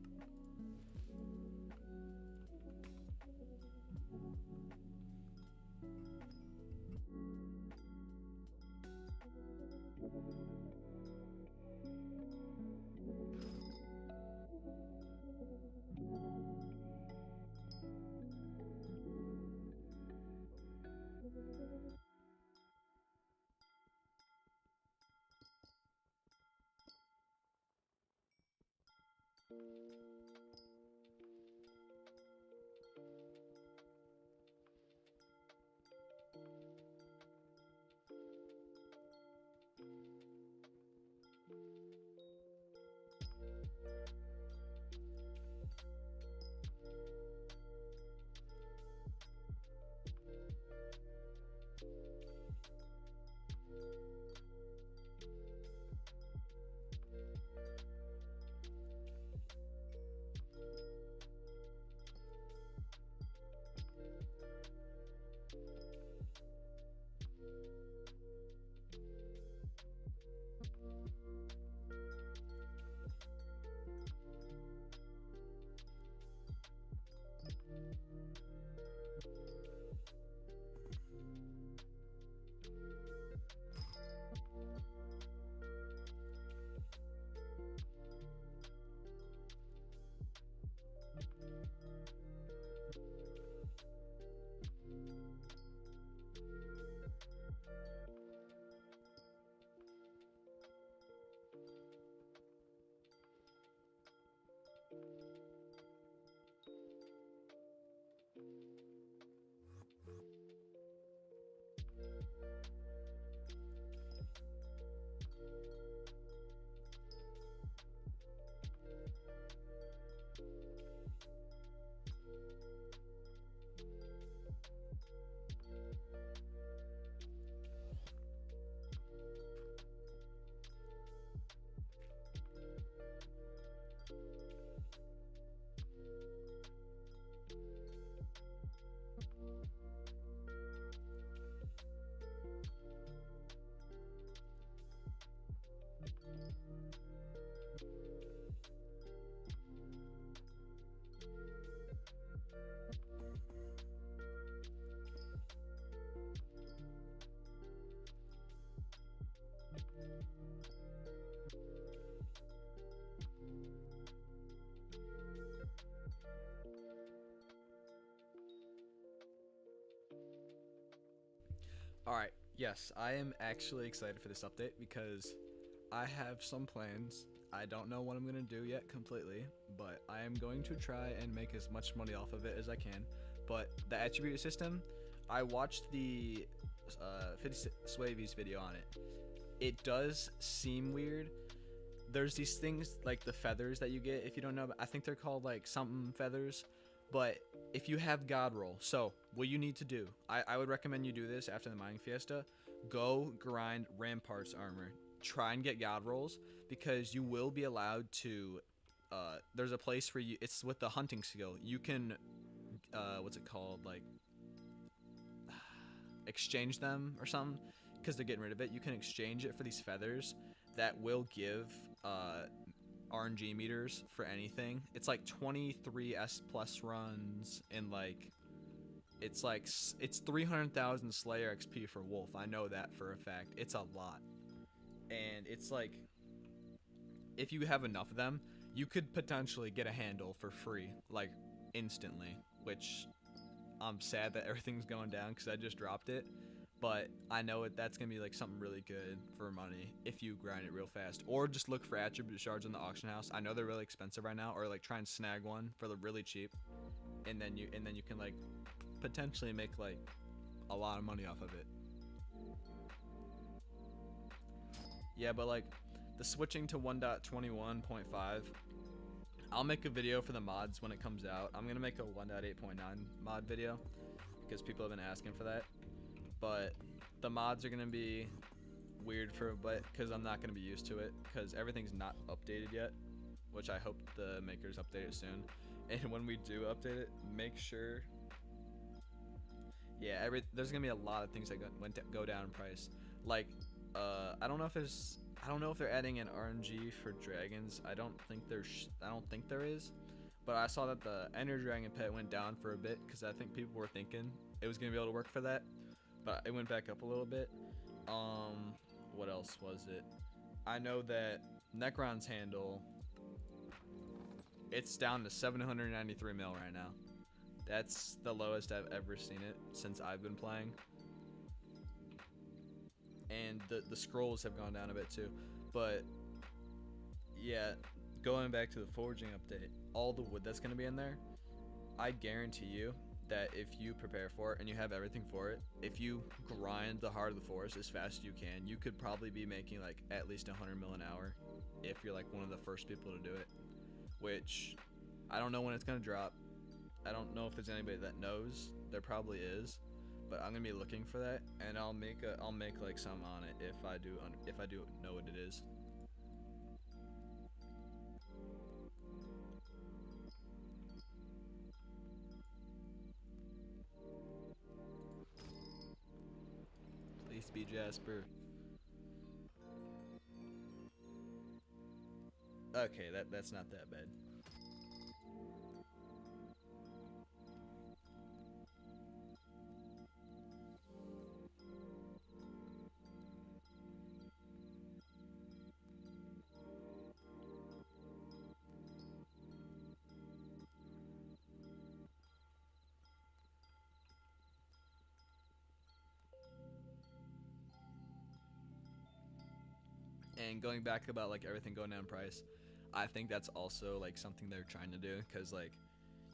Speaker 1: All right. Yes, I am actually excited for this update because I have some plans. I don't know what I'm going to do yet completely, but I am going to try and make as much money off of it as I can. But the attribute system, I watched the 50 Swavy's video on it. It does seem weird. There's these things like the feathers that you get, if you don't know, I think they're called like something feathers. But if you have God roll, so what you need to do, I would recommend you do this after the mining fiesta. Go grind Rampart's armor. Try and get God rolls because you will be allowed to there's a place where you, it's with the hunting skill. You can, what's it called? Like, exchange them or something, because they're getting rid of it. You can exchange it for these feathers that will give RNG meters for anything. It's like 23 S plus runs and like it's 300,000 Slayer XP for Wolf. I know that for a fact. It's a lot. And it's like, if you have enough of them, you could potentially get a handle for free, like instantly, which I'm sad that everything's going down because I just dropped it. But I know that's going to be like something really good for money if you grind it real fast. Or just look for attribute shards in the auction house. I know they're really expensive right now, or like try and snag one for the really cheap. And then you can like potentially make like a lot of money off of it. Yeah, but like the switching to 1.21.5, I'll make a video for the mods when it comes out. I'm gonna make a 1.8.9 mod video because people have been asking for that. But the mods are gonna be weird for a bit because I'm not gonna be used to it because everything's not updated yet, which I hope the makers update it soon. And when we do update it, make sure. Yeah, there's gonna be a lot of things that go down in price. Like, I don't know if they're adding an RNG for dragons. I don't think there is. But I saw that the Ender Dragon pet went down for a bit because I think people were thinking it was gonna be able to work for that, but it went back up a little bit. What else was it? I know that Necron's handle, it's down to 793 mil right now. That's the lowest I've ever seen it since I've been playing. And the scrolls have gone down a bit too. But yeah, going back to the foraging update, all the wood that's going to be in there, I guarantee you that if you prepare for it and you have everything for it, if you grind the heart of the forest as fast as you can, you could probably be making like at least 100 mil an hour if you're like one of the first people to do it. Which I don't know when it's going to drop. I don't know if there's anybody that knows. There probably is, but I'm gonna be looking for that, and I'll make like some on it if I do know what it is. Please be Jasper. Okay, that's not that bad. And going back about like everything going down in price, I think that's also like something they're trying to do, because like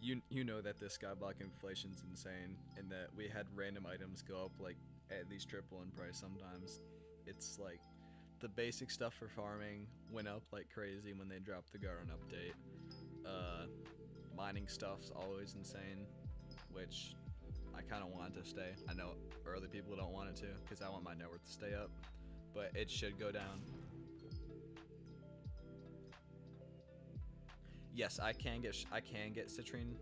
Speaker 1: you know that this skyblock inflation's insane, and that we had random items go up like at least triple in price sometimes. It's like the basic stuff for farming went up like crazy when they dropped the Garden update. Mining stuff's always insane, which I kind of want it to stay. I know early people don't want it to because I want my net worth to stay up, but it should go down. Yes, I can get citrine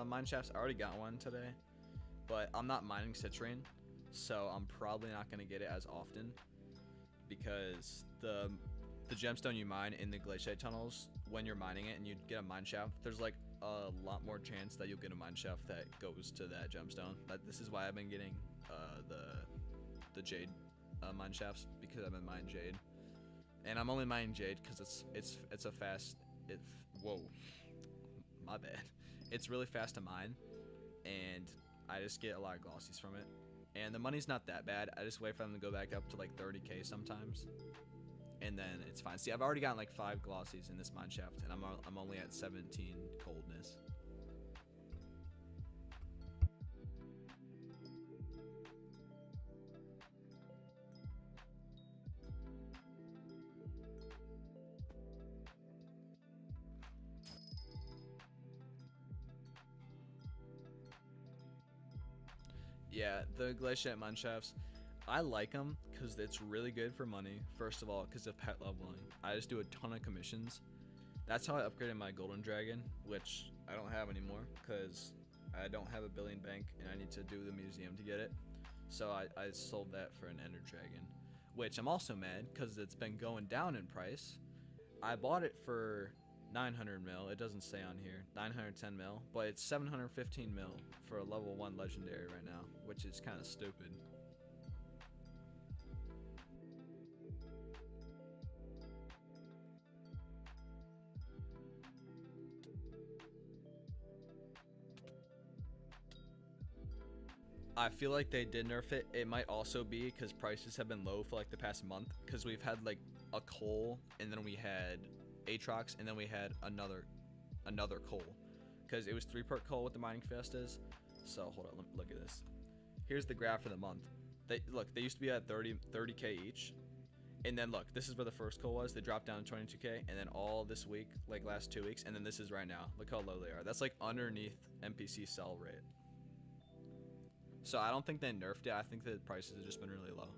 Speaker 1: mine shafts. I already got one today, but I'm not mining citrine, so I'm probably not gonna get it as often because the gemstone you mine in the glaciate tunnels, when you're mining it and you get a mine shaft, there's like a lot more chance that you'll get a mine shaft that goes to that gemstone. This is why I've been getting the jade mine shafts, because I've been mining jade, and I'm only mining jade because it's a fast. Whoa, my bad. It's really fast to mine, and I just get a lot of glossies from it. And the money's not that bad. I just wait for them to go back up to like 30k sometimes, and then it's fine. See, I've already gotten like 5 glossies in this mine shaft, and I'm only at 17 coldness. Yeah, the glaciate mine shafts, I like them because it's really good for money. First of all, because of pet leveling. I just do a ton of commissions, That's how I upgraded my golden dragon, which I don't have anymore because I don't have a billion bank and I need to do the museum to get it. So I sold that for an ender dragon, which I'm also mad because it's been going down in price. I bought it for 900 mil. It doesn't say on here 910 mil, but it's 715 mil for a level 1 legendary right now, which is kind of stupid. I feel like they did nerf it. It might also be because prices have been low for like the past month, because we've had like a coal, and then we had Aatrox, and then we had another coal, because it was 3-part coal with the mining fiestas. So hold on, look at this. Here's the graph for the month. They used to be at 30k each, and then look, this is where the first coal was. They dropped down to 22k, and then all this week, like last 2 weeks, and then this is right now. Look how low they are. That's like underneath NPC sell rate. So I don't think they nerfed it. I think the prices have just been really low.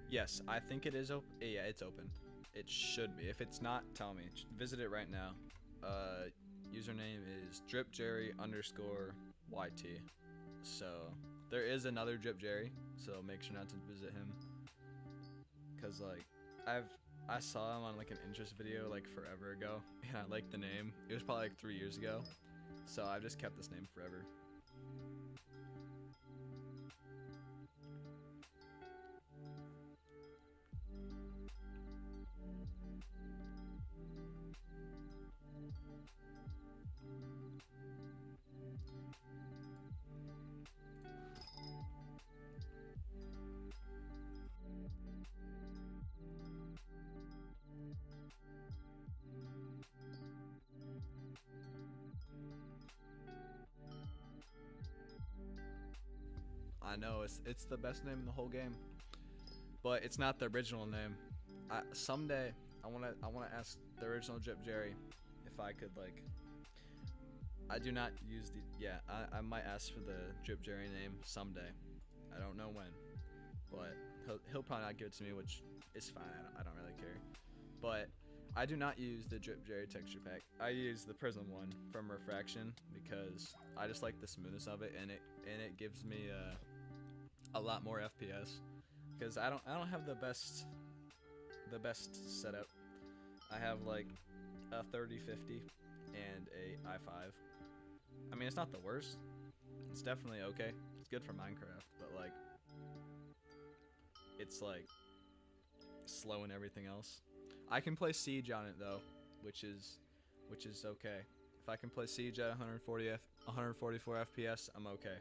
Speaker 1: Yes, I think it is open. Yeah, it's open. It should be. If it's not, tell me. Visit it right now. Username is dripjerry_YT. So there is another dripjerry, so make sure not to visit him. Cause like I saw him on like an interest video like forever ago, and I liked the name. It was probably like 3 years ago, so I've just kept this name forever. I know it's the best name in the whole game, but it's not the original name. Someday I wanna ask the original Drip Jerry if I could like. I do not use the I might ask for the Drip Jerry name someday. I don't know when, but he'll probably not give it to me, which is fine. I don't really care. But I do not use the Drip Jerry texture pack. I use the Prism one from Refraction because I just like the smoothness of it, and it gives me a lot more FPS, because I don't have the best setup. I have like a 3050 and a i5. I mean, it's not the worst. It's definitely okay. It's good for Minecraft, but like it's like slow and everything else. I can play Siege on it though, which is okay. If I can play Siege at 144 FPS, I'm okay.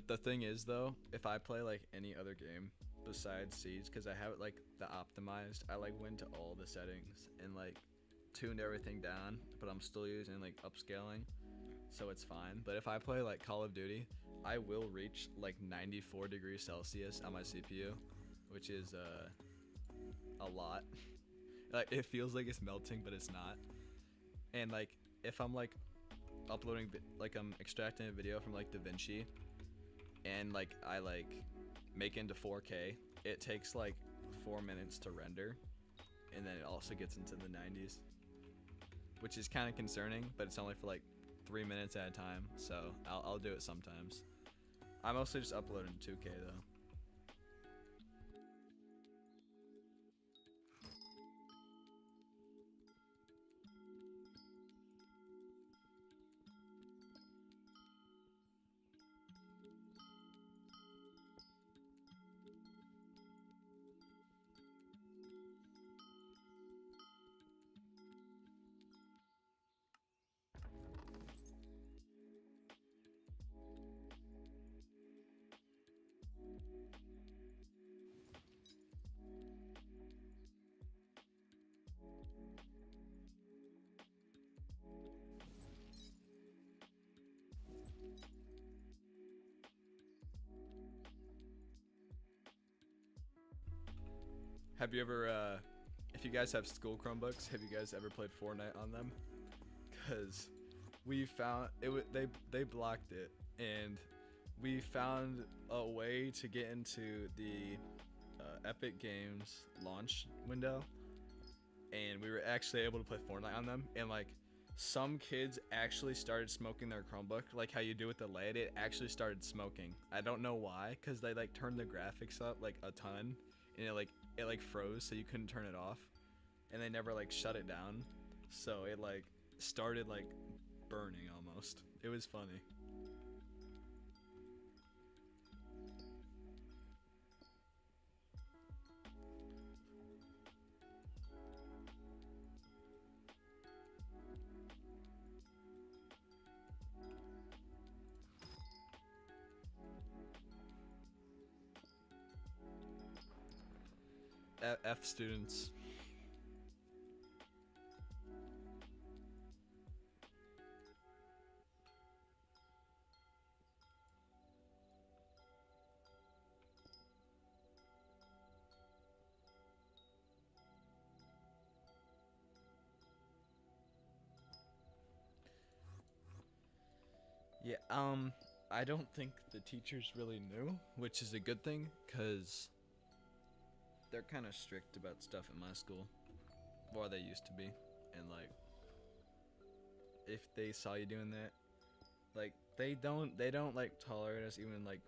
Speaker 1: The thing is though, if I play like any other game besides Siege, because I have it like the optimized, I like went to all the settings and like tuned everything down, but I'm still using like upscaling, so it's fine. But if I play like Call of Duty, I will reach like 94 degrees Celsius on my CPU, which is a lot. Like it feels like it's melting, but it's not. And like if I'm like uploading like I'm extracting a video from like DaVinci and like I like make it into 4K, it takes like 4 minutes to render, and then it also gets into the 90s, which is kind of concerning, but it's only for like 3 minutes at a time, so I'll do it sometimes. I mostly just upload in 2K though. Have you ever, if you guys have school Chromebooks, have you guys ever played Fortnite on them? Cause we found it. They blocked it, and we found a way to get into the Epic Games launch window, and we were actually able to play Fortnite on them. And like, some kids actually started smoking their Chromebook, like how you do with the LED. It actually started smoking. I don't know why, cause they like turned the graphics up like a ton, and it like froze, so you couldn't turn it off, and they never like shut it down, so it like started like burning almost. It was funny. F students. Yeah, I don't think the teachers really knew, which is a good thing, cause they're kind of strict about stuff at my school, or they used to be, and like, if they saw you doing that, like, they don't like tolerate us even like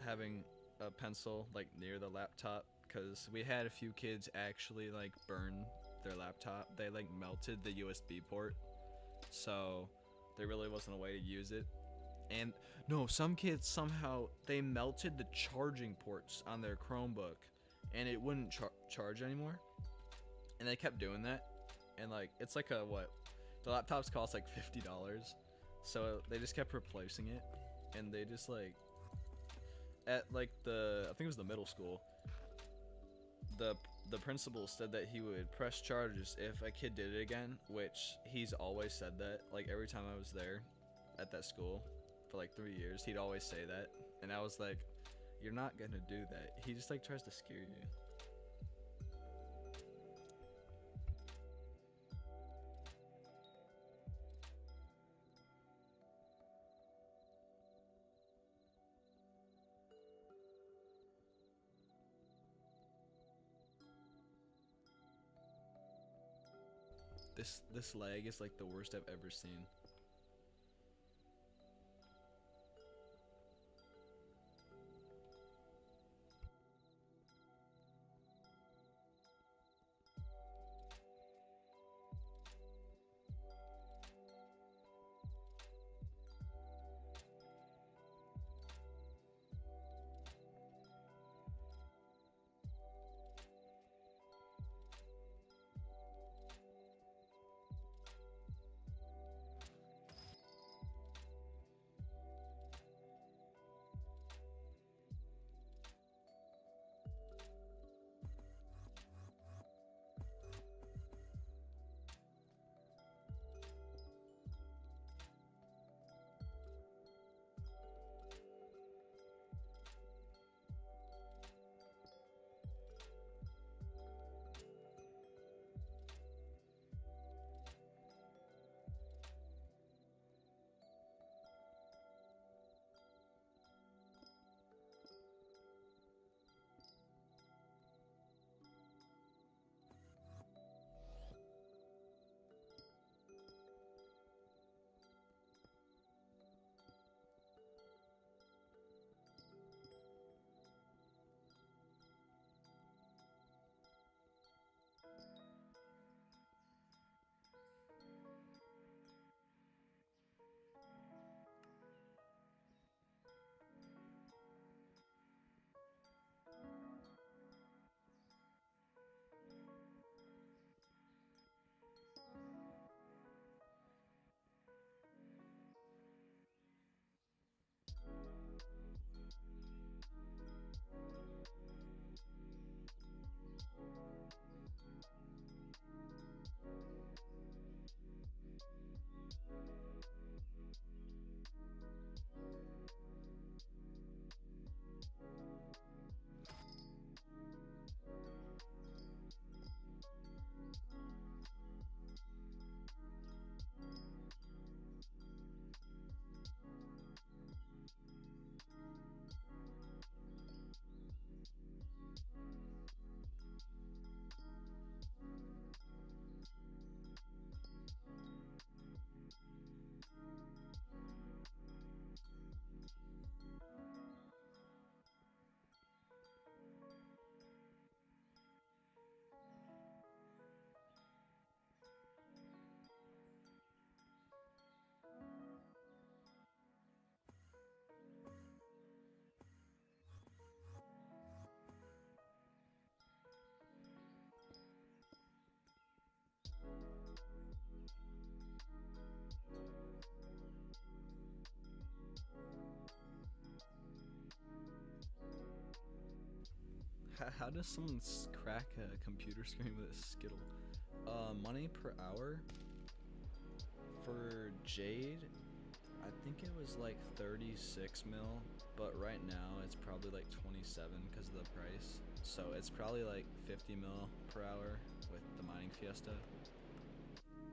Speaker 1: having a pencil like near the laptop, because we had a few kids actually like burn their laptop. They like melted the USB port, so there really wasn't a way to use it. And no, some kids somehow they melted the charging ports on their Chromebook, and it wouldn't charge anymore. And they kept doing that, and like it's like a what? The laptops cost like $50, so they just kept replacing it, and they just like at like I think it was the middle school. The the principal said that he would press charges if a kid did it again, which he's always said that. Like every time I was there at that school for like 3 years, he'd always say that, and I was like, "You're not gonna do that." He just like tries to scare you. This lag is like the worst I've ever seen. How does someone crack a computer screen with a Skittle? Money per hour for Jade. I think it was like 36 mil, but right now it's probably like 27 because of the price. So it's probably like 50 mil per hour with the mining Fiesta.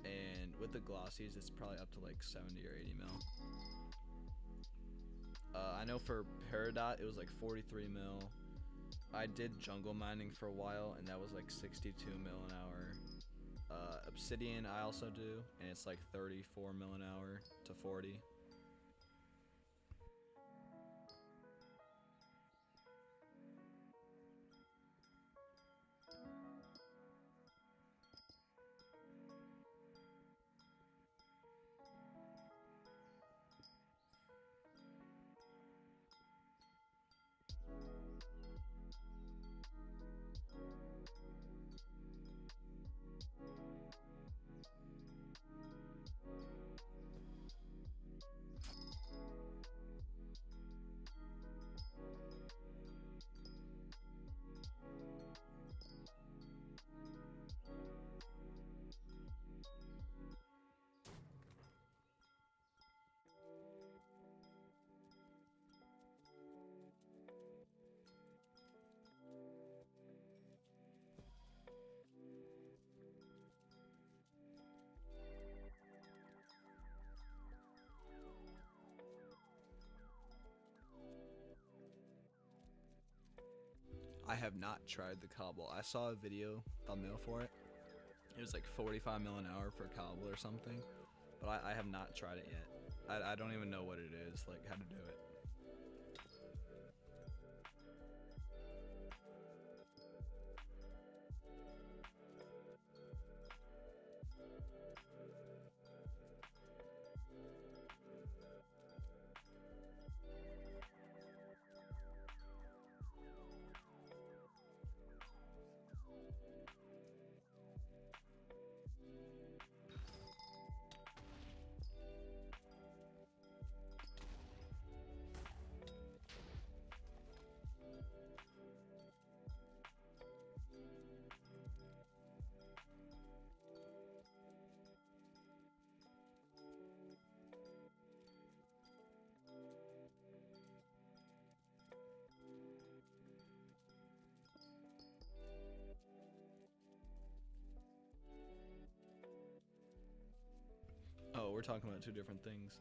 Speaker 1: And with the glossies, it's probably up to like 70 or 80 mil. I know for Peridot, it was like 43 mil. I did jungle mining for a while, and that was like 62 mil an hour. Obsidian, I also do, and it's like 34 mil an hour to 40. I have not tried the cobble. I saw a video thumbnail for it. It was like 45 mil an hour for cobble or something, but I have not tried it yet. I don't even know what it is, like how to do it. Oh, we're talking about two different things.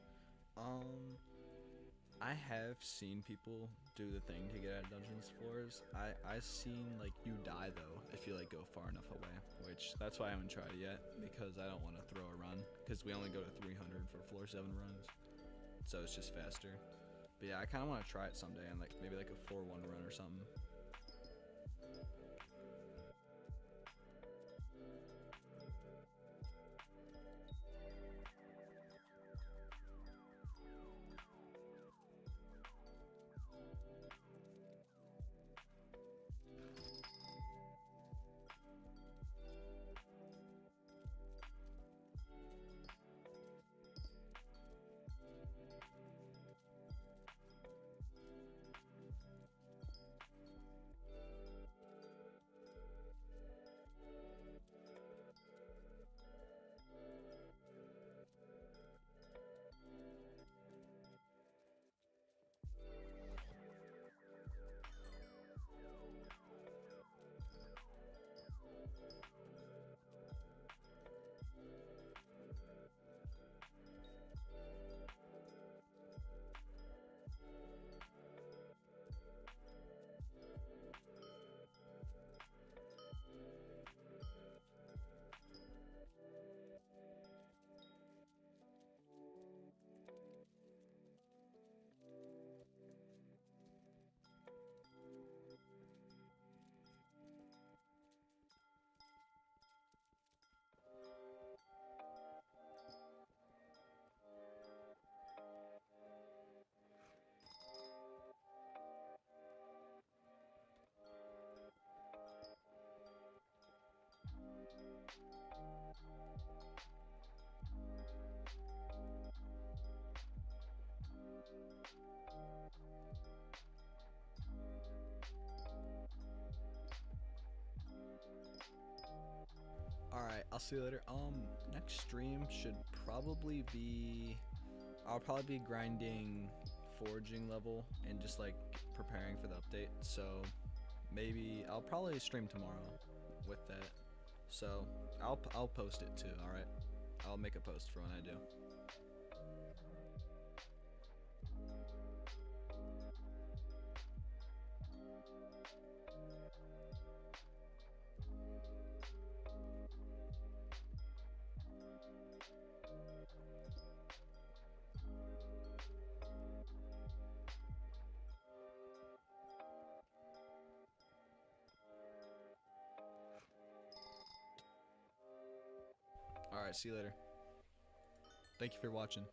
Speaker 1: I have seen people do the thing to get at dungeons floors. I've seen like you die though if you like go far enough away, which that's why I haven't tried it yet, because I don't want to throw a run, because we only go to 300 for floor 7 runs, so it's just faster. But yeah, I kind of want to try it someday and like maybe like a 4-1 run or something. see you later. Next stream should probably be. I'll probably be grinding foraging level and just like preparing for the update. So maybe I'll probably stream tomorrow with that. So I'll post it too. All right. I'll make a post for when I do. All right. See you later. Thank you for watching.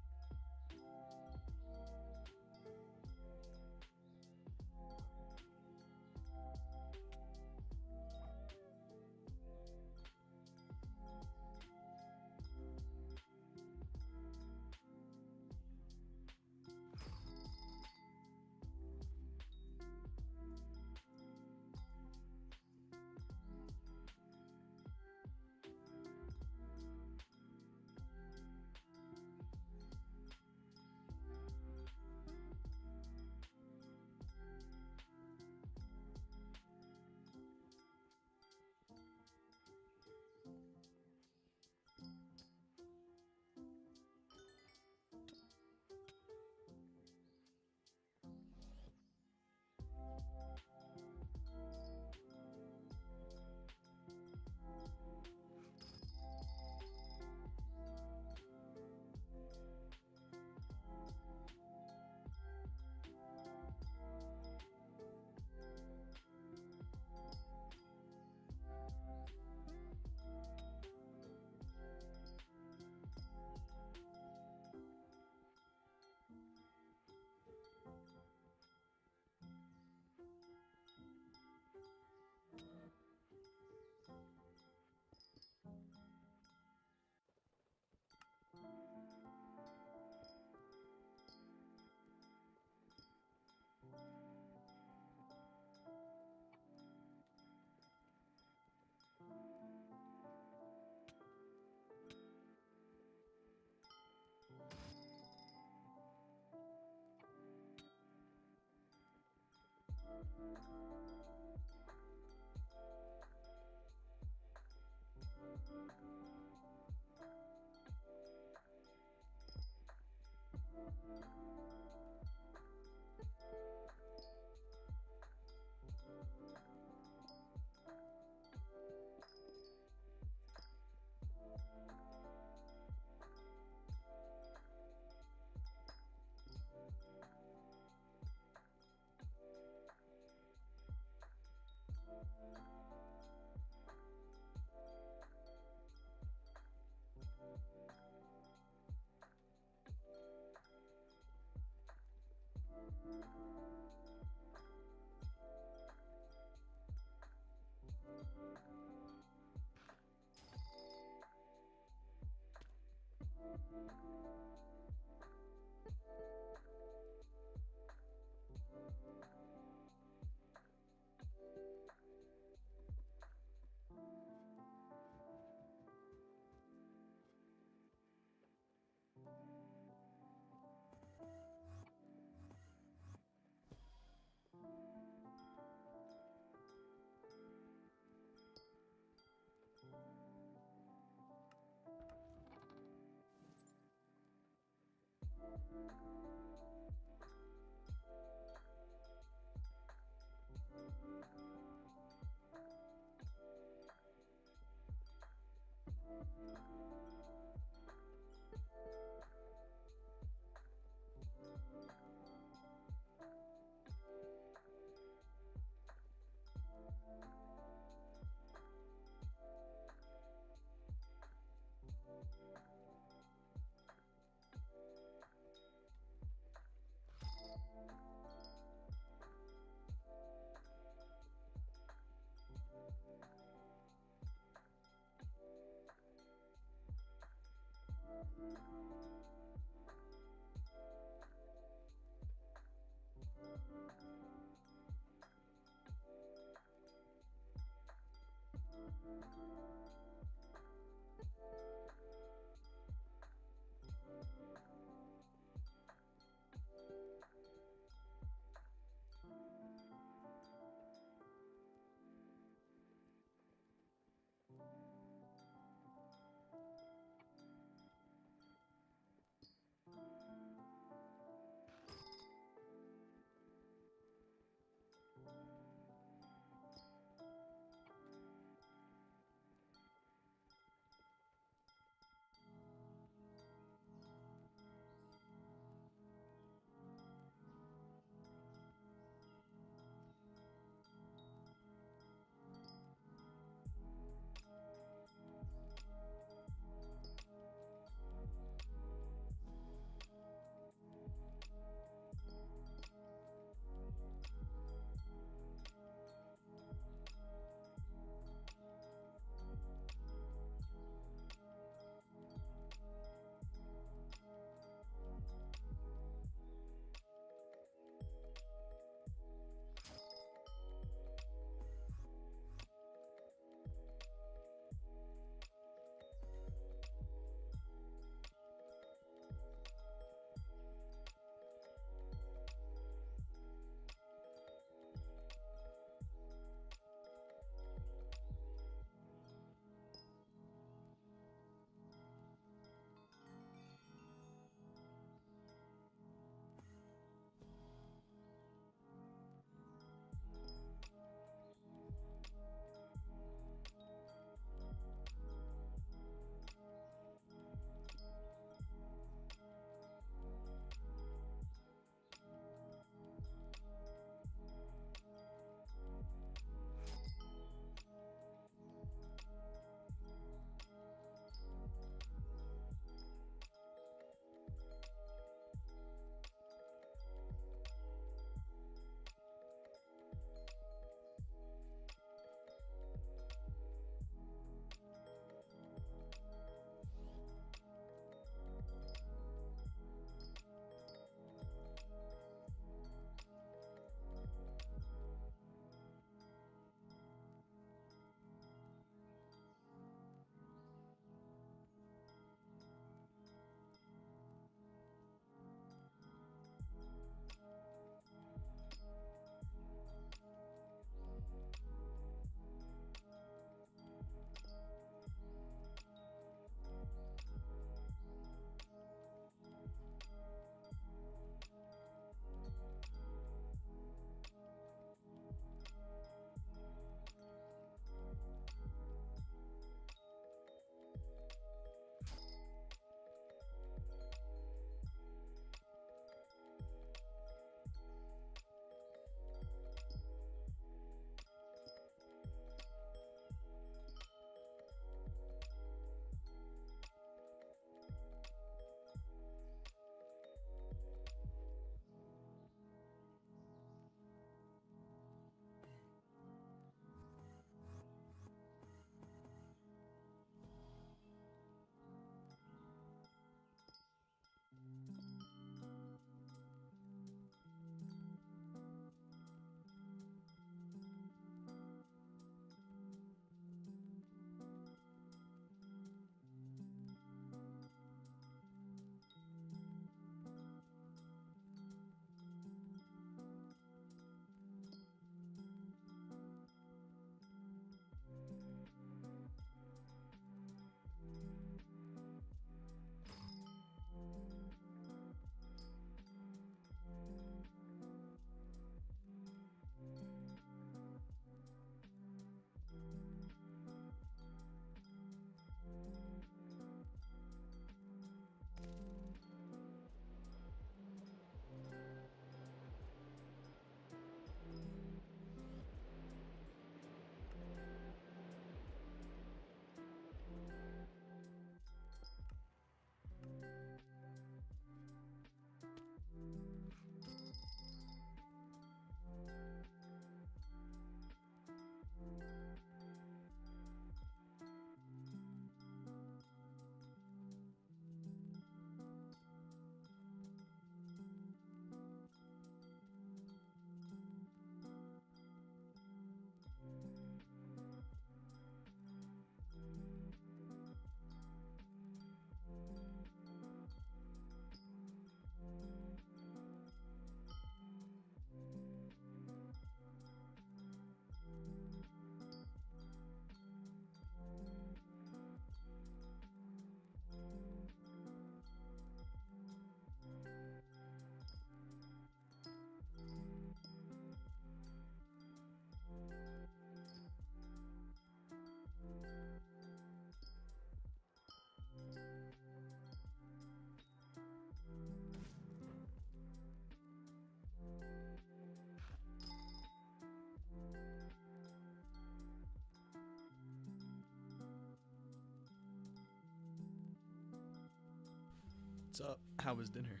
Speaker 1: What's up? How was dinner?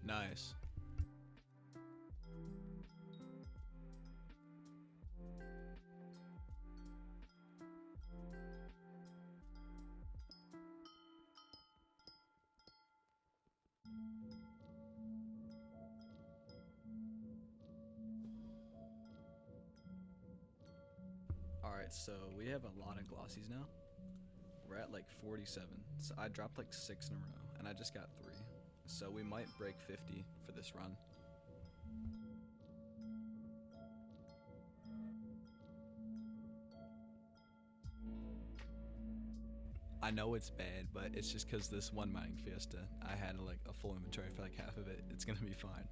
Speaker 1: Nice. All right, so we have a lot of glossies now. We're at like 47. So I dropped like 6 in a row, and I just got 3. So we might break 50 for this run. I know it's bad, but it's just because this one mining Fiesta, I had like a full inventory for like half of it. It's gonna be fine.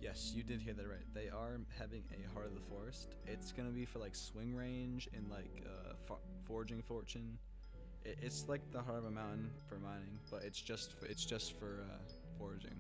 Speaker 1: Yes, you did hear that right. They are having a Heart of the Forest. It's gonna be for like swing range and like foraging fortune. It's like the heart of a mountain for mining, but it's just for foraging.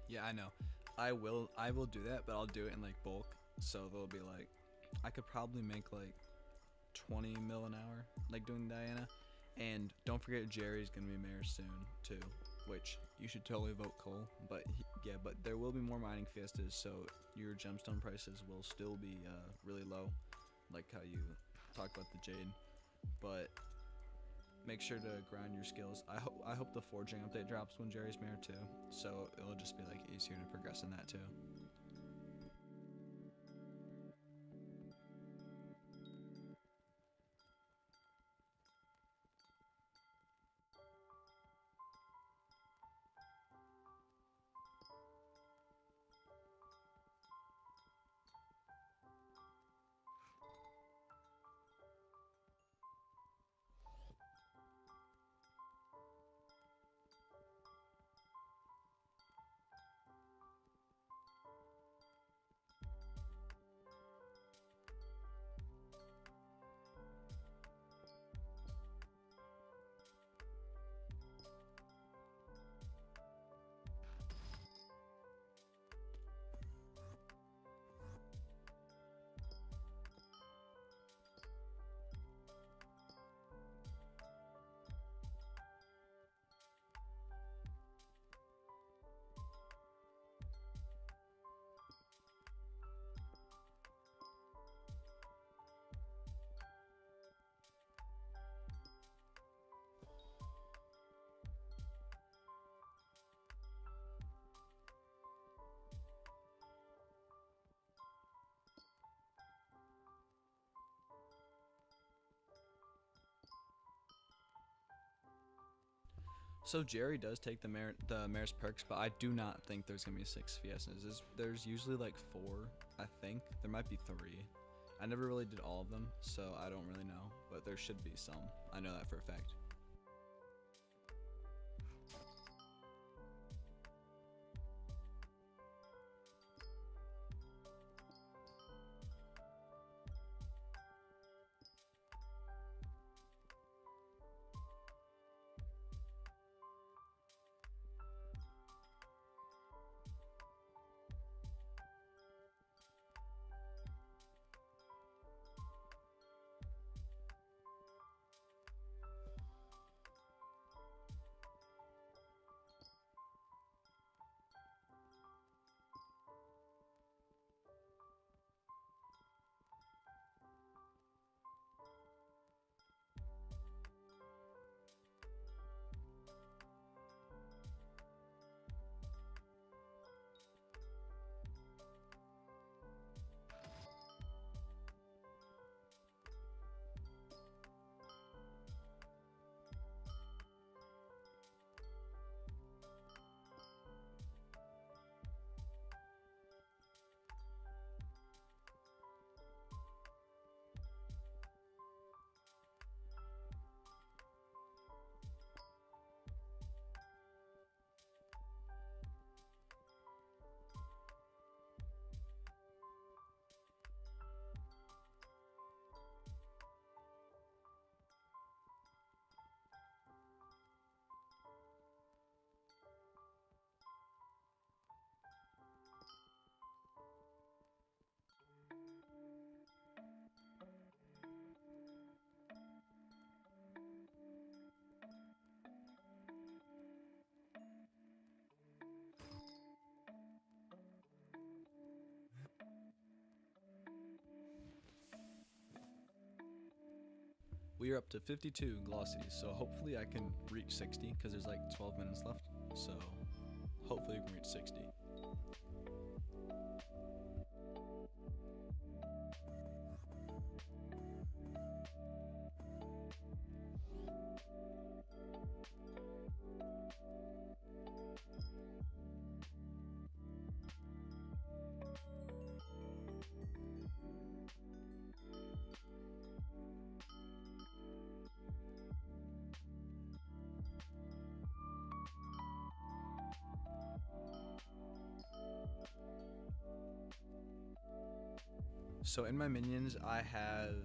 Speaker 1: Yeah, I know. I will do that, but I'll do it in like bulk. So they'll be like, I could probably make like 20 mil an hour, like doing Diana. And don't forget Jerry's gonna be mayor soon too, which you should totally vote Cole. But yeah, but there will be more mining fiestas, so your gemstone prices will still be really low, like how you talked about the jade. But make sure to grind your skills. I hope the forging update drops when Jerry's mayor too, so it'll just be like easier to progress in that too. So Jerry does take the mayor's perks, but I do not think there's gonna be 6 fiestas. There's usually like 4, I think. There might be 3. I never really did all of them, so I don't really know. But there should be some. I know that for a fact. We are up to 52 glossies, so hopefully I can reach 60 because there's like 12 minutes left. So hopefully we can reach 60. So in my minions, I have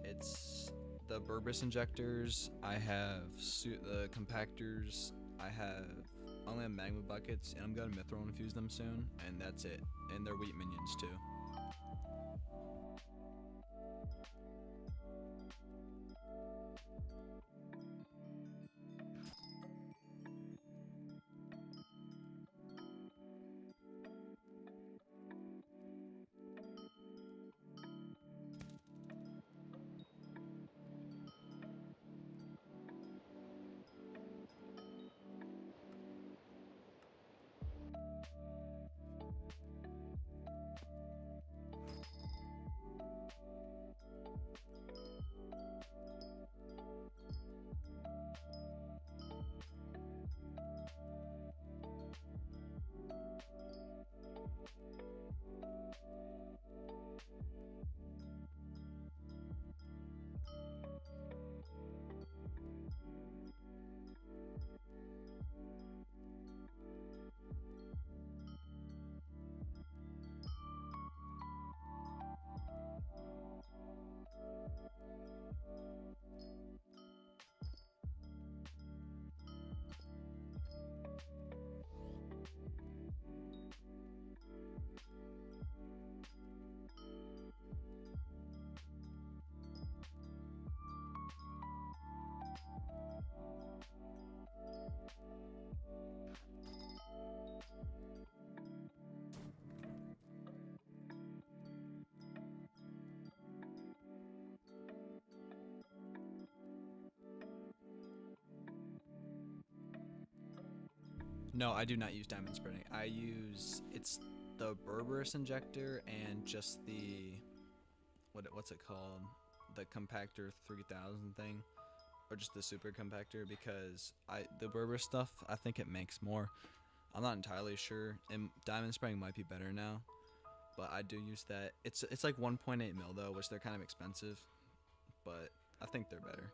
Speaker 1: it's the Burbus injectors. I have the compactors. I have I only have magma buckets, and I'm gonna mithril infuse them soon, and that's it. And they're wheat minions too. No, I do not use diamond spreading. It's the Berberis injector and just the what's it called? The compactor 3000 thing, or just the super compactor, because the Berberis stuff, I think it makes more. I'm not entirely sure, and diamond spreading might be better now, but I do use that. It's like 1.8 mil though, which they're kind of expensive, but I think they're better.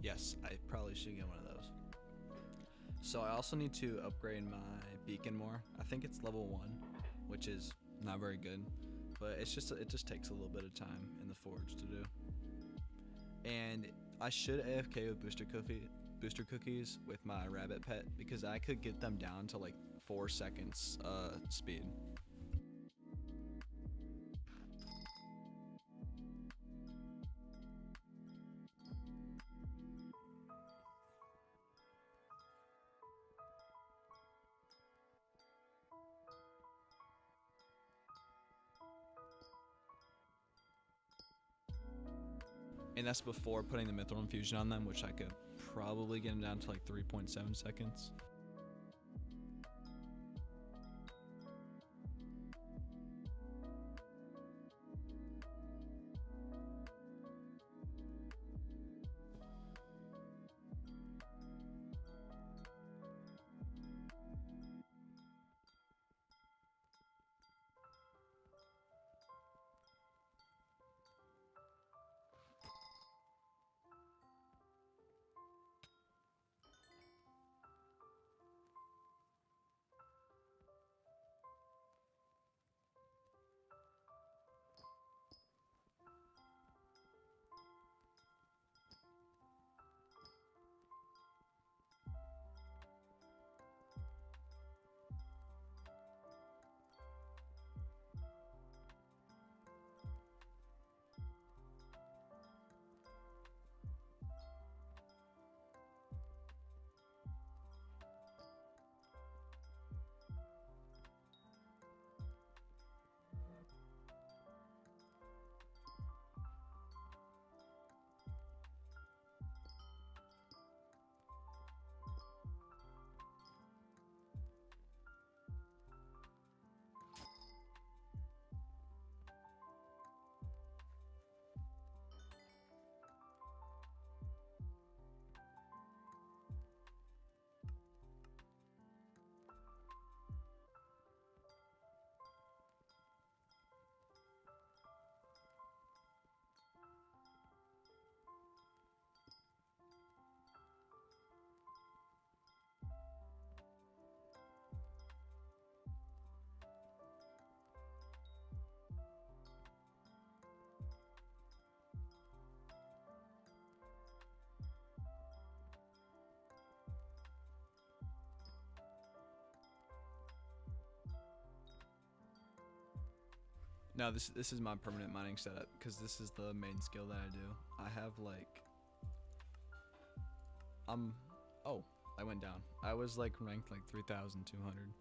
Speaker 1: Yes, I probably should get one of those. So I also need to upgrade my beacon more. I think it's level 1, which is not very good, but it just takes a little bit of time in the forge to do. And I should AFK with booster cookies with my rabbit pet, because I could get them down to like 4 seconds speed. And that's before putting the mithril infusion on them, which I could probably get them down to like 3.7 seconds. No, this is my permanent mining setup because this is the main skill that I do. I have like oh, I went down. I was like ranked like 3,200.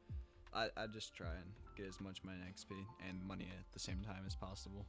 Speaker 1: I just try and get as much mine XP and money at the same time as possible.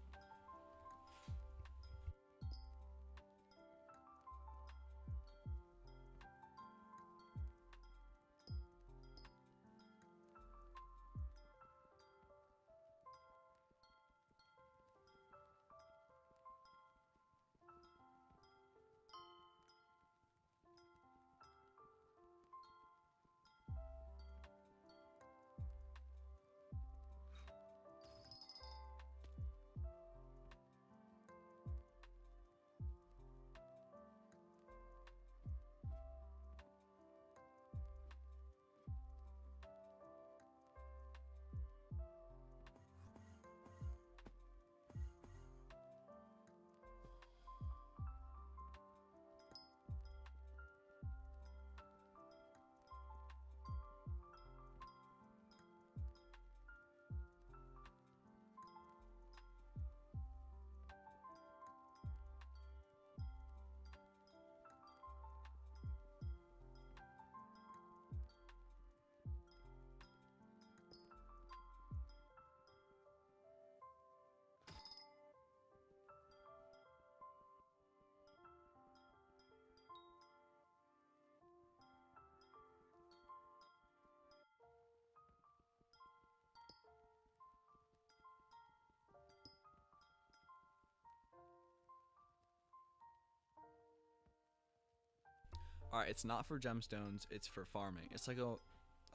Speaker 1: All right, it's not for gemstones. It's for farming. It's like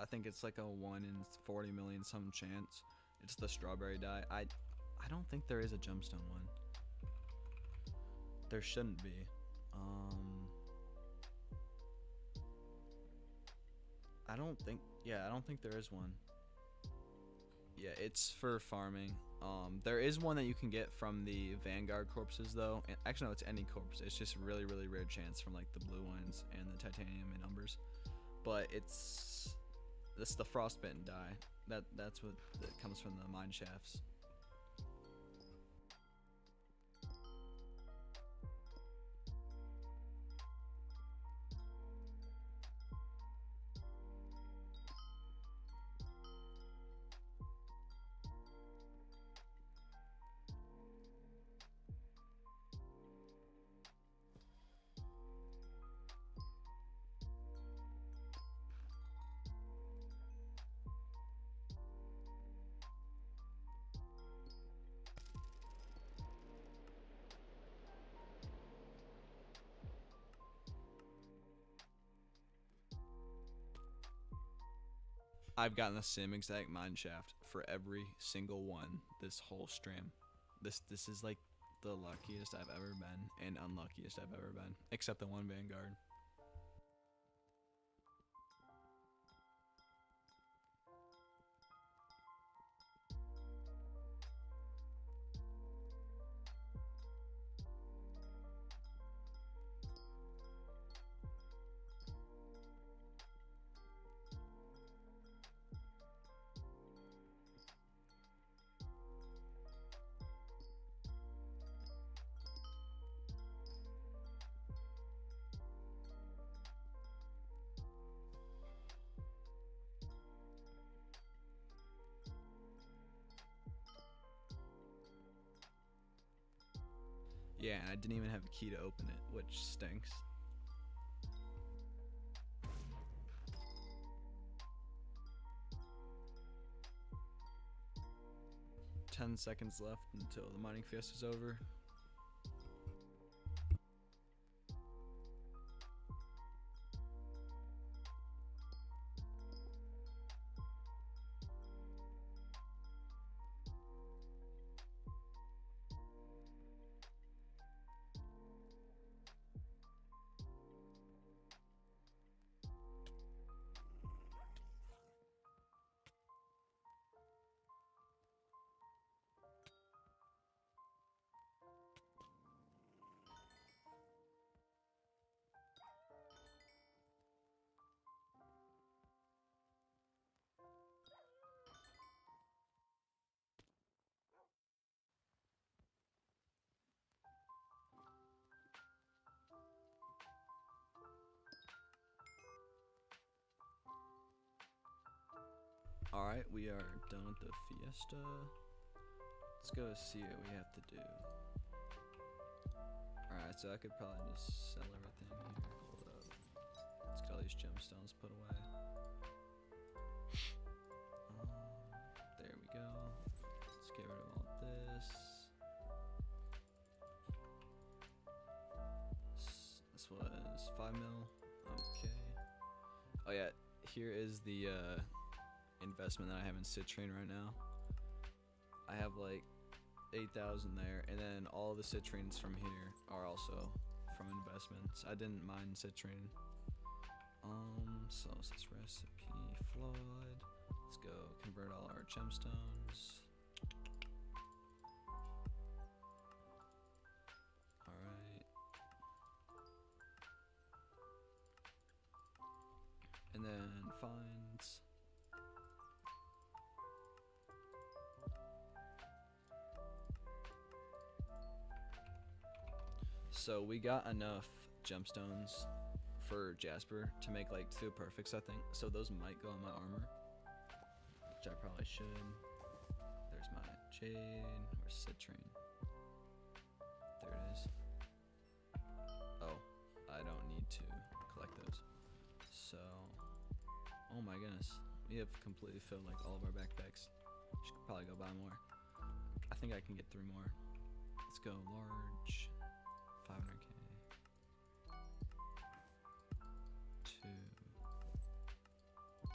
Speaker 1: I think it's like a 1 in 40 million some chance. It's the strawberry dye. I don't think there is a gemstone one. There shouldn't be. I don't think. Yeah, I don't think there is one. Yeah, it's for farming. There is one that you can get from the Vanguard corpses though. And actually, no, it's any corpse. It's just really, really rare chance from like the blue ones and the titanium and umbers. But it's the frostbitten dye. That's what that comes from the mine shafts. I've gotten the same exact mine shaft for every single one this whole stream. This is like the luckiest I've ever been and unluckiest I've ever been, except the one Vanguard. Yeah, and I didn't even have a key to open it, which stinks. Ten seconds left until the mining fiesta is over. Alright, we are done with the Fiesta. Let's go see what we have to do. Alright, so I could probably just sell everything here. Hold up. Let's get all these gemstones put away. There we go. Let's get rid of all this. This was 5 mil. Okay. Oh yeah, here is the investment that I have in citrine right now. I have like 8,000 there, and then all the citrines from here are also from investments. I didn't mine citrine. So what's this recipe? Flood. Let's go convert all our gemstones. Alright. And then finds. So we got enough gemstones for Jasper to make like 2 perfects, I think. So those might go on my armor, which I probably should. There's my jade or citrine. There it is. Oh, I don't need to collect those. So, oh my goodness, we have completely filled like all of our backpacks. Should probably go buy more. I think I can get 3 more. Let's go large. 500k. 2,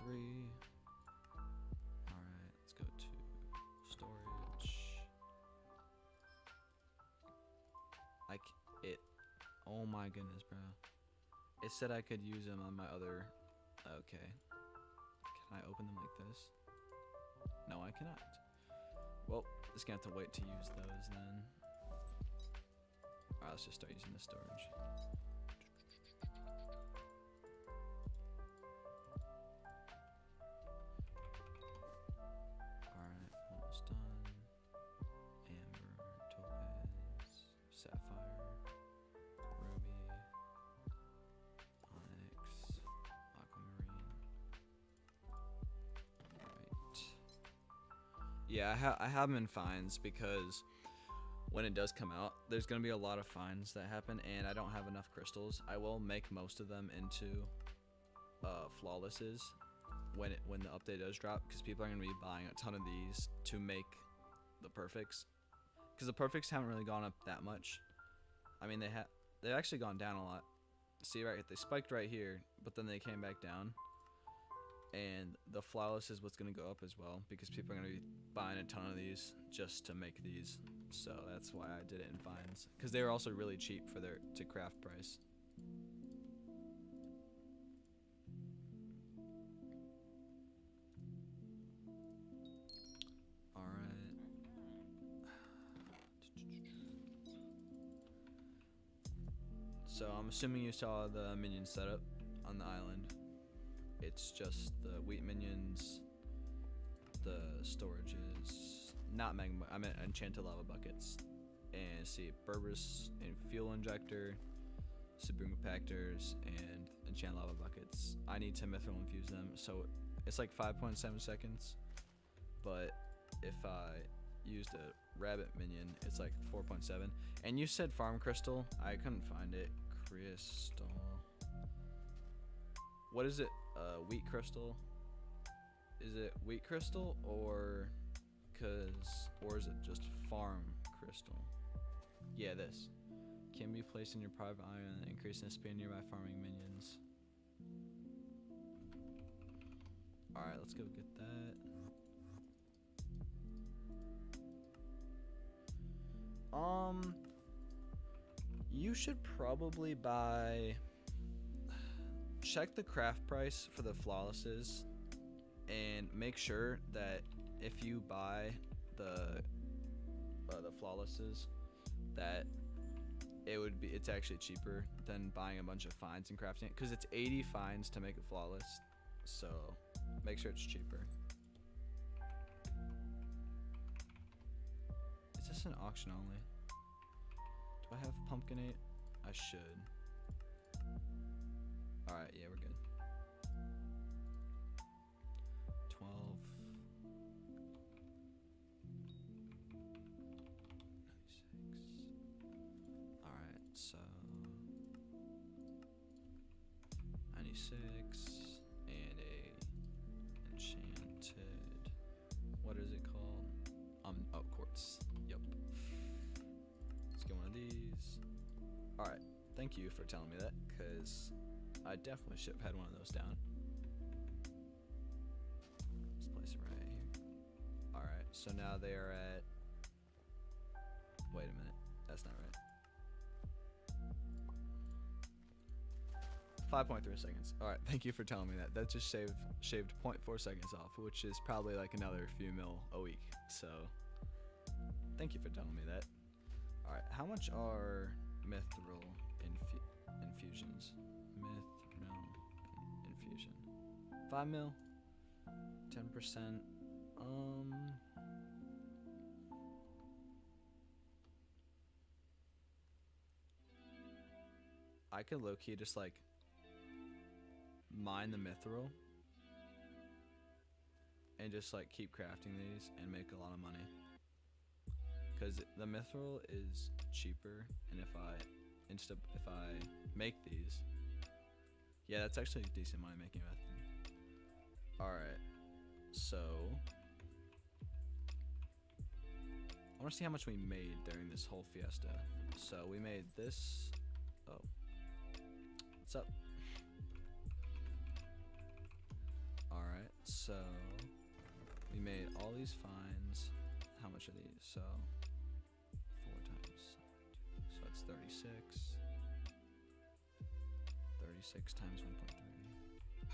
Speaker 1: 3. Alright, let's go to storage. Oh my goodness, bro. It said I could use them on my other. Okay. Can I open them like this? No, I cannot. Well, just gonna have to wait to use those then. Alright, let's just start using the storage. Alright, almost done. Amber, topaz, sapphire, ruby, onyx, aquamarine. Alright. Yeah, I have them in fines because when it does come out, there's going to be a lot of finds that happen, and I don't have enough crystals. I will make most of them into flawlesses when the update does drop, because people are going to be buying a ton of these to make the perfects, because the perfects haven't really gone up that much. I mean, they've actually gone down a lot. See, right, they spiked right here, but then they came back down, and the flawless is what's going to go up as well, because people are going to be buying a ton of these just to make these. So that's why I did it in fines, because they were also really cheap for their craft price. All right. So I'm assuming you saw the minion setup on the island. It's just the wheat minions, the storages, not magma, I meant enchanted lava buckets, and see Berberus and fuel injector, Supreme compactors, and enchanted lava buckets. I need to mithril infuse them, so it's like 5.7 seconds, but if I used a rabbit minion, it's like 4.7. And you said farm crystal, I couldn't find it. Crystal, what is it? Wheat crystal? Is it wheat crystal or is it just farm crystal? Yeah, this can be placed in your private island, increasing the speed nearby farming minions. Alright, let's go get that. You should probably check the craft price for the flawlesses and make sure that if you buy the flawlesses, that it's actually cheaper than buying a bunch of fines and crafting it, because it's 80 fines to make it flawless, so make sure it's cheaper. Is this an auction only? Do I have pumpkinate? I should. Alright, yeah, we're good. 12. 36 and a enchanted, what is it called? Oh, quartz. Yep. Let's get one of these. Alright, thank you for telling me that, because I definitely should have had one of those down. Let's place it right here. Alright, so now they are at, wait a minute, that's not right. 5.3 seconds. Alright, thank you for telling me that. That just shaved 0.4 seconds off, which is probably like another few mil a week. So, thank you for telling me that. Alright, how much are mithril infusions? Mithril infusion. 5 mil? 10%? I could low-key just like mine the mithril and just like keep crafting these and make a lot of money, because the mithril is cheaper, and if I make these, yeah, that's actually a decent money making method. Alright, so I want to see how much we made during this whole fiesta. So we made this. Oh, what's up? Alright, so we made all these finds. How much are these? So 4 times, so that's 36. 36 times 1.3.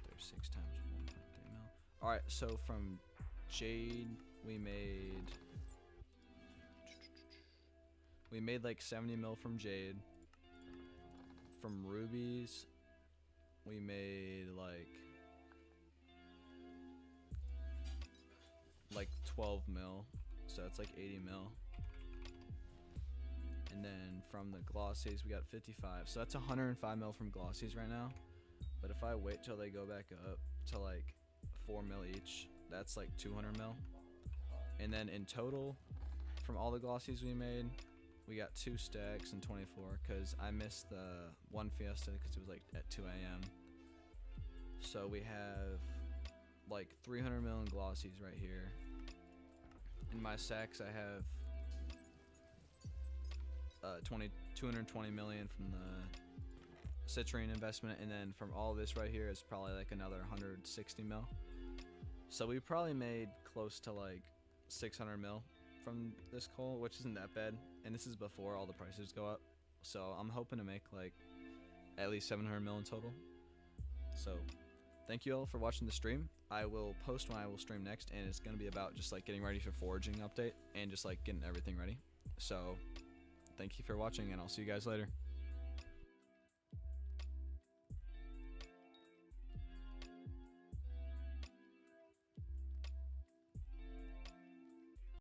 Speaker 1: 36 times 1.3 mil. Alright, so from jade we made like 70 mil from jade. From rubies we made like 12 mil, so it's like 80 mil. And then from the glossies we got 55, so that's 105 mil from glossies right now. But if I wait till they go back up to like 4 mil each, that's like 200 mil. And then in total, from all the glossies we made, we got 2 stacks and 24, because I missed the one fiesta because it was like at 2 a.m. So we have like 300 mil in glossies right here. In my sacks I have 220 million from the citrine investment, and then from all this right here is probably like another 160 mil. So we probably made close to like 600 mil from this coal, which isn't that bad, and this is before all the prices go up. So I'm hoping to make like at least 700 mil in total. So thank you all for watching the stream. I will post when I will stream next, and it's going to be about just like getting ready for foraging update and just like getting everything ready. So thank you for watching, and I'll see you guys later.